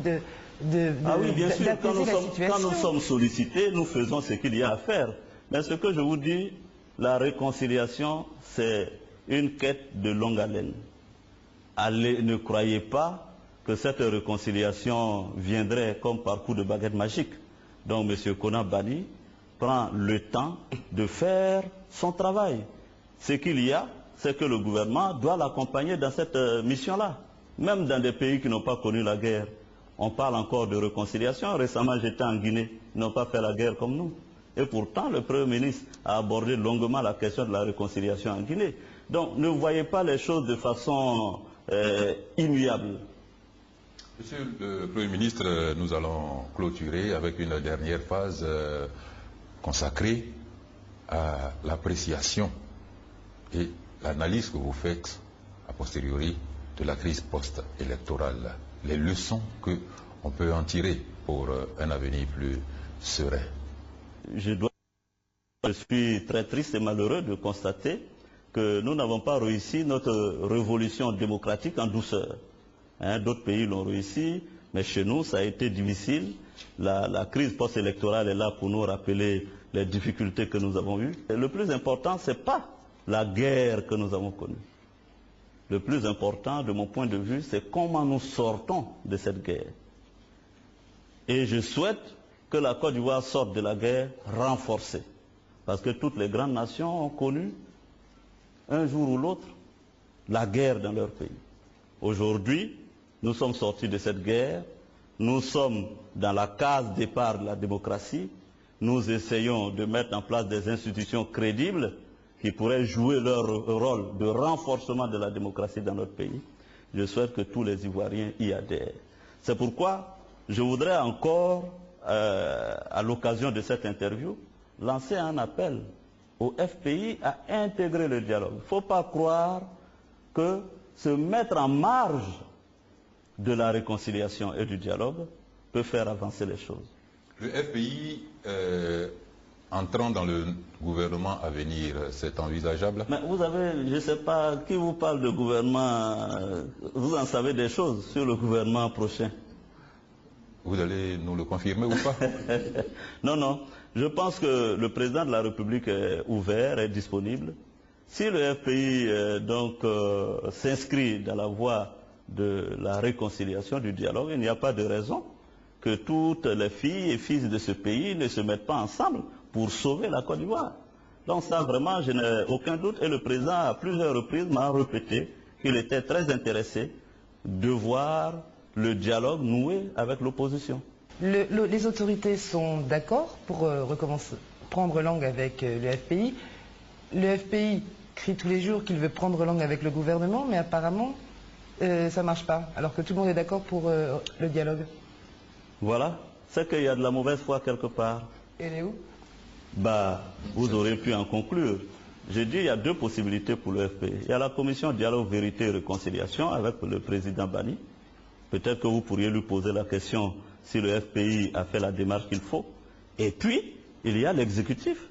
ah oui, bien sûr, quand nous sommes sollicités, nous faisons ce qu'il y a à faire. Mais ce que je vous dis, la réconciliation, c'est une quête de longue haleine. Ne croyez pas que cette réconciliation viendrait comme par coup de baguette magique. Donc M. Konan-Banny prend le temps de faire son travail. Ce qu'il y a, c'est que le gouvernement doit l'accompagner dans cette mission-là. Même dans des pays qui n'ont pas connu la guerre, on parle encore de réconciliation. Récemment, j'étais en Guinée, ils n'ont pas fait la guerre comme nous. Et pourtant, le Premier ministre a abordé longuement la question de la réconciliation en Guinée. Donc, ne voyez pas les choses de façon immuable. Monsieur le Premier ministre, nous allons clôturer avec une dernière phase consacrée à l'appréciation et l'analyse que vous faites a posteriori de la crise post-électorale, les leçons qu'on peut en tirer pour un avenir plus serein. Je suis très triste et malheureux de constater que nous n'avons pas réussi notre révolution démocratique en douceur. D'autres pays l'ont réussi, mais chez nous ça a été difficile. La crise post-électorale est là pour nous rappeler les difficultés que nous avons eues. Et le plus important, ce n'est pas la guerre que nous avons connue. Le plus important, de mon point de vue, c'est comment nous sortons de cette guerre. Et je souhaite que la Côte d'Ivoire sorte de la guerre renforcée. Parce que toutes les grandes nations ont connu, un jour ou l'autre, la guerre dans leur pays. Aujourd'hui, nous sommes sortis de cette guerre, nous sommes dans la case départ de la démocratie, nous essayons de mettre en place des institutions crédibles qui pourraient jouer leur rôle de renforcement de la démocratie dans notre pays. Je souhaite que tous les Ivoiriens y adhèrent. C'est pourquoi je voudrais encore, à l'occasion de cette interview, lancer un appel au FPI à intégrer le dialogue. Il ne faut pas croire que se mettre en marge de la réconciliation et du dialogue peut faire avancer les choses. Le FPI entrant dans le gouvernement à venir, c'est envisageable? Mais vous avez, je ne sais pas, qui vous parle de gouvernement, vous en savez des choses sur le gouvernement prochain? Vous allez nous le confirmer ou pas? Non, non. Je pense que le président de la République est ouvert, est disponible. Si le FPI s'inscrit dans la voie de la réconciliation, du dialogue, il n'y a pas de raison que toutes les filles et fils de ce pays ne se mettent pas ensemble pour sauver la Côte d'Ivoire. Donc ça, vraiment, je n'ai aucun doute. Et le président, à plusieurs reprises, m'a répété qu'il était très intéressé de voir le dialogue noué avec l'opposition. Les autorités sont d'accord pour prendre langue avec le FPI. Le FPI crie tous les jours qu'il veut prendre langue avec le gouvernement, mais apparemment, ça ne marche pas, alors que tout le monde est d'accord pour le dialogue. Voilà, c'est qu'il y a de la mauvaise foi quelque part. Et elle est où? Vous aurez pu en conclure. J'ai dit il y a deux possibilités pour le FPI. Il y a la commission dialogue, vérité et réconciliation avec le président Banny. Peut-être que vous pourriez lui poser la question si le FPI a fait la démarche qu'il faut. Et puis, il y a l'exécutif.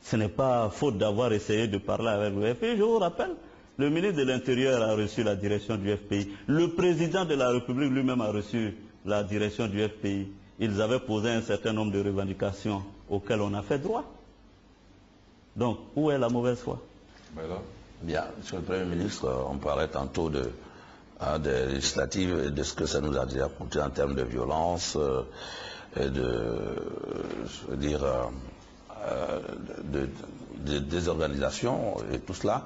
Ce n'est pas faute d'avoir essayé de parler avec le FPI. Je vous rappelle, le ministre de l'Intérieur a reçu la direction du FPI. Le président de la République lui-même a reçu la direction du FPI. Ils avaient posé un certain nombre de revendications auxquelles on a fait droit. Donc, où est la mauvaise foi? Bien, Monsieur le Premier ministre, on parlait tantôt des législatives et de ce que ça nous a déjà coûté en termes de violence et de désorganisation et tout cela.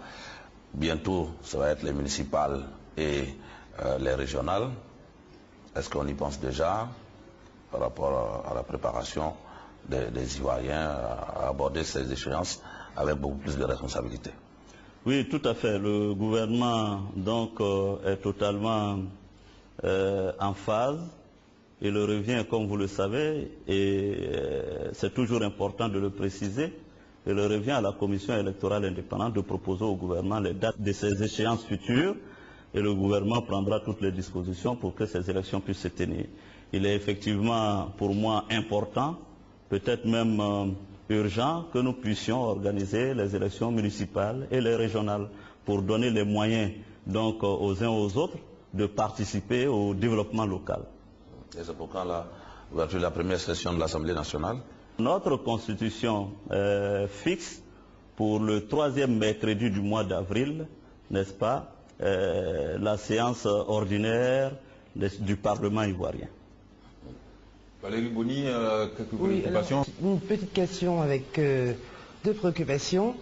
Bientôt, ça va être les municipales et les régionales. Est-ce qu'on y pense déjà par rapport à la préparation des Ivoiriens à aborder ces échéances avec beaucoup plus de responsabilités? Oui, tout à fait. Le gouvernement donc est totalement en phase. Il revient, comme vous le savez, et c'est toujours important de le préciser, il revient à la commission électorale indépendante de proposer au gouvernement les dates de ces échéances futures, et le gouvernement prendra toutes les dispositions pour que ces élections puissent se tenir. Il est effectivement pour moi important, peut-être même urgent, que nous puissions organiser les élections municipales et les régionales pour donner les moyens donc aux uns aux autres de participer au développement local. Et c'est pourquoi l'ouverture de la première session de l'Assemblée nationale? Notre constitution fixe pour le 3e mercredi du mois d'avril, n'est-ce pas, la séance ordinaire du Parlement ivoirien. Valérie Boni, quelques Oui, préoccupations? alors, une petite question avec 2 préoccupations.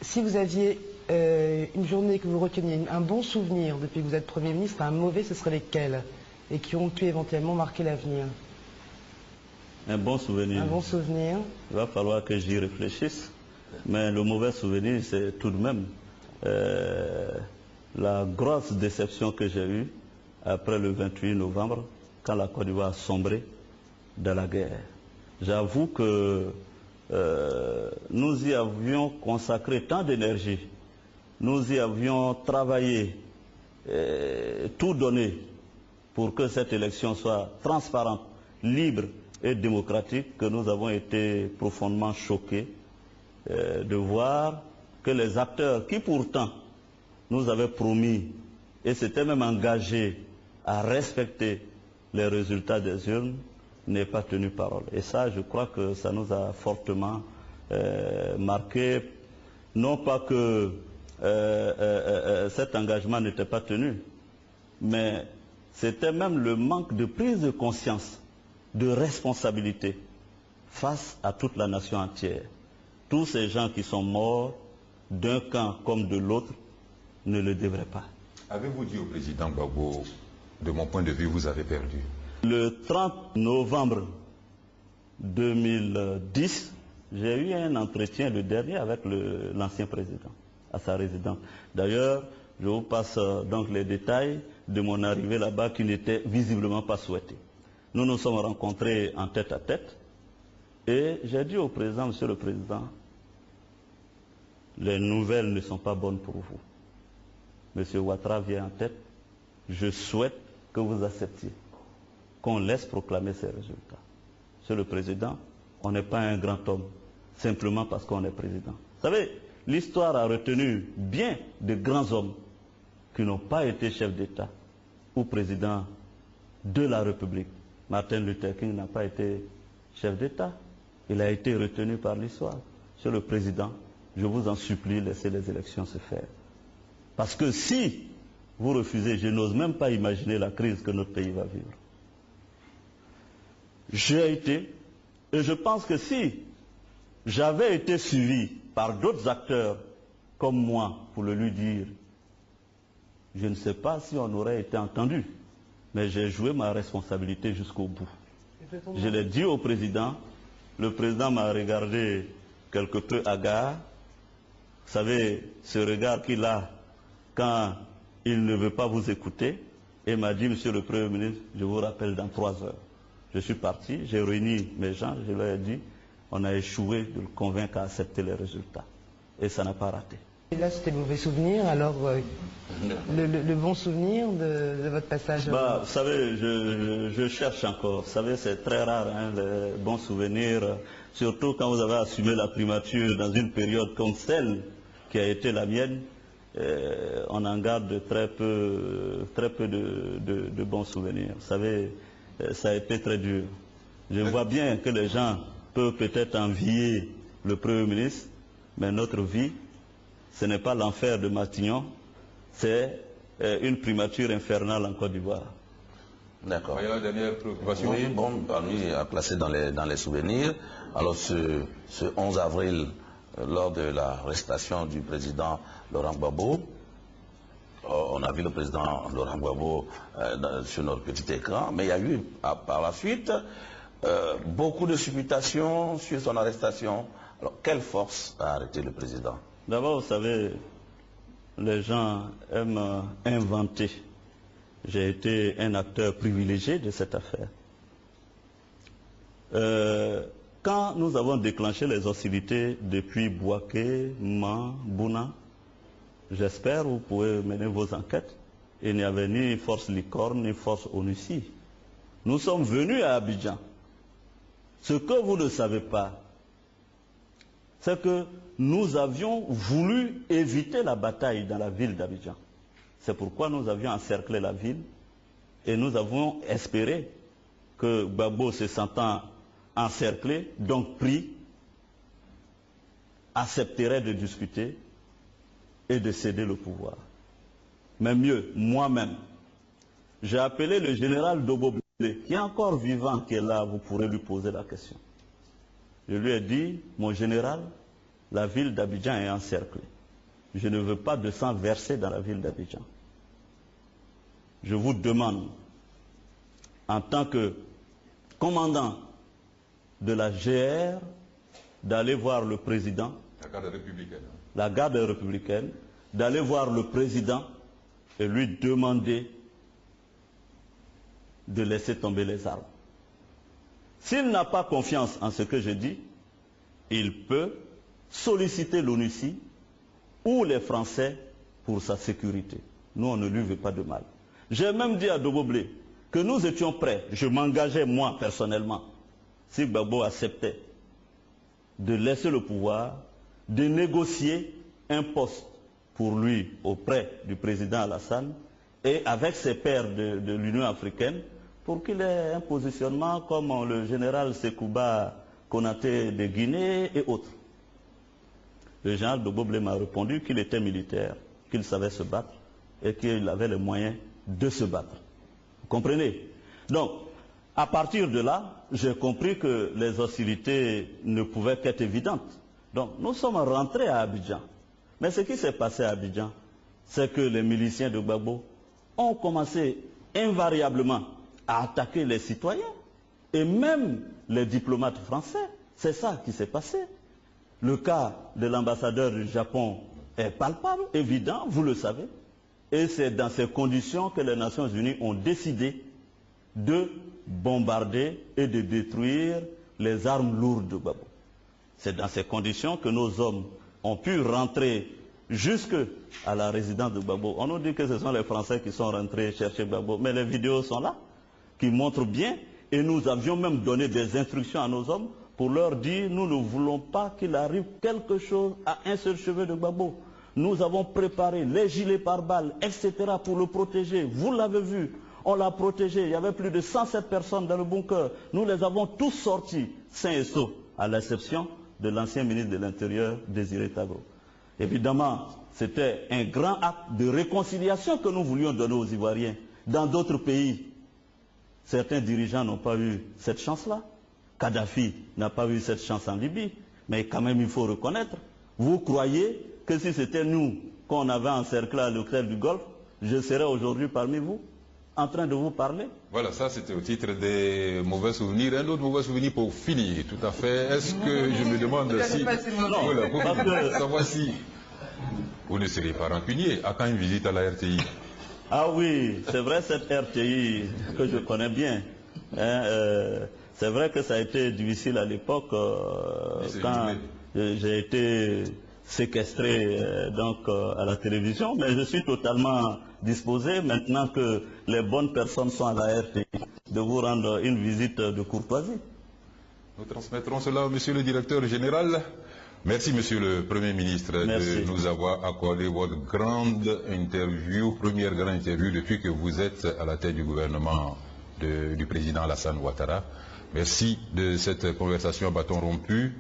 Si vous aviez une journée que vous reteniez, un bon souvenir depuis que vous êtes Premier ministre, un mauvais, ce serait lesquels? Et qui ont pu éventuellement marquer l'avenir? Un bon souvenir. Un bon souvenir. Il va falloir que j'y réfléchisse. Mais le mauvais souvenir, c'est tout de même la grosse déception que j'ai eue après le 28 novembre, quand la Côte d'Ivoire a sombré dans la guerre. J'avoue que nous y avions consacré tant d'énergie, nous y avions travaillé, tout donné pour que cette élection soit transparente, libre et démocratique, que nous avons été profondément choqués de voir que les acteurs qui pourtant nous avaient promis et s'étaient même engagés à respecter les résultats des urnes n'aient pas tenu parole. Et ça, je crois que ça nous a fortement marqué, non pas que cet engagement n'était pas tenu, mais c'était même le manque de prise de conscience, de responsabilité face à toute la nation entière. Tous ces gens qui sont morts, d'un camp comme de l'autre, ne le devraient pas. Avez-vous dit au président Gbagbo, de mon point de vue, vous avez perdu? Le 30 novembre 2010, j'ai eu un entretien, le dernier, avec l'ancien président, à sa résidence. D'ailleurs, je vous passe donc les détails de mon arrivée là-bas qui n'était visiblement pas souhaité. Nous nous sommes rencontrés en tête à tête et j'ai dit au président, Monsieur le Président, les nouvelles ne sont pas bonnes pour vous. Monsieur Ouattara vient en tête, je souhaite que vous acceptiez qu'on laisse proclamer ces résultats. Monsieur le Président, on n'est pas un grand homme, simplement parce qu'on est président. Vous savez, l'histoire a retenu bien de grands hommes qui n'ont pas été chefs d'État ou président de la République. Martin Luther King n'a pas été chef d'État. Il a été retenu par l'histoire. Monsieur le Président, je vous en supplie, laissez les élections se faire. Parce que si vous refusez, je n'ose même pas imaginer la crise que notre pays va vivre. J'ai été, et je pense que si j'avais été suivi par d'autres acteurs comme moi pour le lui dire, je ne sais pas si on aurait été entendu, mais j'ai joué ma responsabilité jusqu'au bout. Je l'ai dit au président, le président m'a regardé quelque peu hagard. Vous savez, ce regard qu'il a quand il ne veut pas vous écouter, et m'a dit, Monsieur le Premier ministre, je vous rappelle dans 3 heures. Je suis parti, j'ai réuni mes gens, je leur ai dit, on a échoué de le convaincre à accepter les résultats. Et ça n'a pas raté. Et là, c'était le mauvais souvenir, alors le bon souvenir de votre passage? Vous savez, je cherche encore. Vous savez, c'est très rare, hein, les bons souvenirs, surtout quand vous avez assumé la primature dans une période comme celle qui a été la mienne. On en garde très peu de bons souvenirs. Vous savez, ça a été très dur. Je vois bien que les gens peuvent peut-être envier le Premier ministre, mais notre vie, ce n'est pas l'enfer de Matignon, c'est une primature infernale en Côte d'Ivoire. D'accord. La dernière préoccupation. Oui, bon, parmi à placer dans les souvenirs. Alors ce 11 avril, lors de l'arrestation du président Laurent Gbagbo, On a vu le président Laurent Gbagbo sur notre petit écran, mais il y a eu par la suite beaucoup de supputations sur son arrestation. Alors, quelle force a arrêté le président? D'abord, vous savez, les gens aiment inventer. J'ai été un acteur privilégié de cette affaire. Quand nous avons déclenché les hostilités depuis Bouaké, Man, Bouna, j'espère que vous pouvez mener vos enquêtes. Il n'y avait ni force Licorne, ni force ONUCI. Nous sommes venus à Abidjan. Ce que vous ne savez pas, c'est que nous avions voulu éviter la bataille dans la ville d'Abidjan. C'est pourquoi nous avions encerclé la ville et nous avons espéré que Gbagbo, se sentant encerclé, donc pris, accepterait de discuter et de céder le pouvoir. Mais mieux, moi-même, j'ai appelé le général Dobo Blé, qui est encore vivant, qui est là, vous pourrez lui poser la question. Je lui ai dit, mon général, la ville d'Abidjan est encerclée. Je ne veux pas de sang versé dans la ville d'Abidjan. Je vous demande, en tant que commandant de la GR, d'aller voir le président, la garde républicaine, la garde républicaine, d'aller voir le président et lui demander de laisser tomber les armes. S'il n'a pas confiance en ce que je dis, il peut solliciter l'ONUCI ou les Français pour sa sécurité. Nous, on ne lui veut pas de mal. J'ai même dit à Dobo Blé que nous étions prêts, je m'engageais moi personnellement, si Gbagbo acceptait de laisser le pouvoir, de négocier un poste pour lui auprès du président Alassane et avec ses pairs de l'Union africaine pour qu'il ait un positionnement comme le général Sekouba Konaté de Guinée et autres. Le général Dobo Blé m'a répondu qu'il était militaire, qu'il savait se battre et qu'il avait les moyens de se battre. Vous comprenez? Donc, à partir de là, j'ai compris que les hostilités ne pouvaient qu'être évidentes. Donc, nous sommes rentrés à Abidjan. Mais ce qui s'est passé à Abidjan, c'est que les miliciens de Gbagbo ont commencé invariablement à attaquer les citoyens et même les diplomates français. C'est ça qui s'est passé. Le cas de l'ambassadeur du Japon est palpable, évident, vous le savez. Et c'est dans ces conditions que les Nations Unies ont décidé de bombarder et de détruire les armes lourdes de Gbagbo. C'est dans ces conditions que nos hommes ont pu rentrer jusque à la résidence de Gbagbo. On nous dit que ce sont les Français qui sont rentrés chercher Gbagbo, mais les vidéos sont là, qui montrent bien, et nous avions même donné des instructions à nos hommes pour leur dire, nous ne voulons pas qu'il arrive quelque chose à un seul cheveu de Gbagbo. Nous avons préparé les gilets pare-balles, etc. pour le protéger. Vous l'avez vu, on l'a protégé. Il y avait plus de 107 personnes dans le bunker. Nous les avons tous sortis, sains et saufs, à l'exception de l'ancien ministre de l'Intérieur, Désiré Tagro. Évidemment, c'était un grand acte de réconciliation que nous voulions donner aux Ivoiriens. Dans d'autres pays, certains dirigeants n'ont pas eu cette chance-là. Kadhafi n'a pas eu cette chance en Libye. Mais quand même, il faut reconnaître. Vous croyez que si c'était nous qu'on avait encerclé à l'hôtel du Golfe, je serais aujourd'hui parmi vous, en train de vous parler? Voilà, ça c'était au titre des mauvais souvenirs. Un autre mauvais souvenir pour finir, tout à fait. Est-ce que je me demande si... Non, voilà, pour parce que... savoir si vous ne serez pas rancunier. À quand une visite à la RTI? Ah oui, c'est vrai, cette RTI que je connais bien. C'est vrai que ça a été difficile à l'époque quand j'ai été séquestré à la télévision, mais je suis totalement disposé, maintenant que les bonnes personnes sont à la RTI, de vous rendre une visite de courtoisie. Nous transmettrons cela au monsieur le directeur général. Merci monsieur le Premier ministre de nous avoir accordé votre grande interview, première grande interview depuis que vous êtes à la tête du gouvernement du président Alassane Ouattara. Merci de cette conversation à bâton rompu.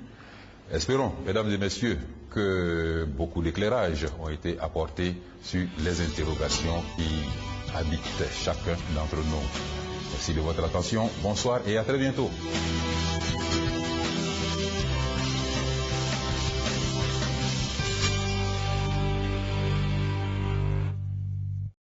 Espérons, mesdames et messieurs, que beaucoup d'éclairages ont été apportés sur les interrogations qui habitent chacun d'entre nous. Merci de votre attention, bonsoir et à très bientôt.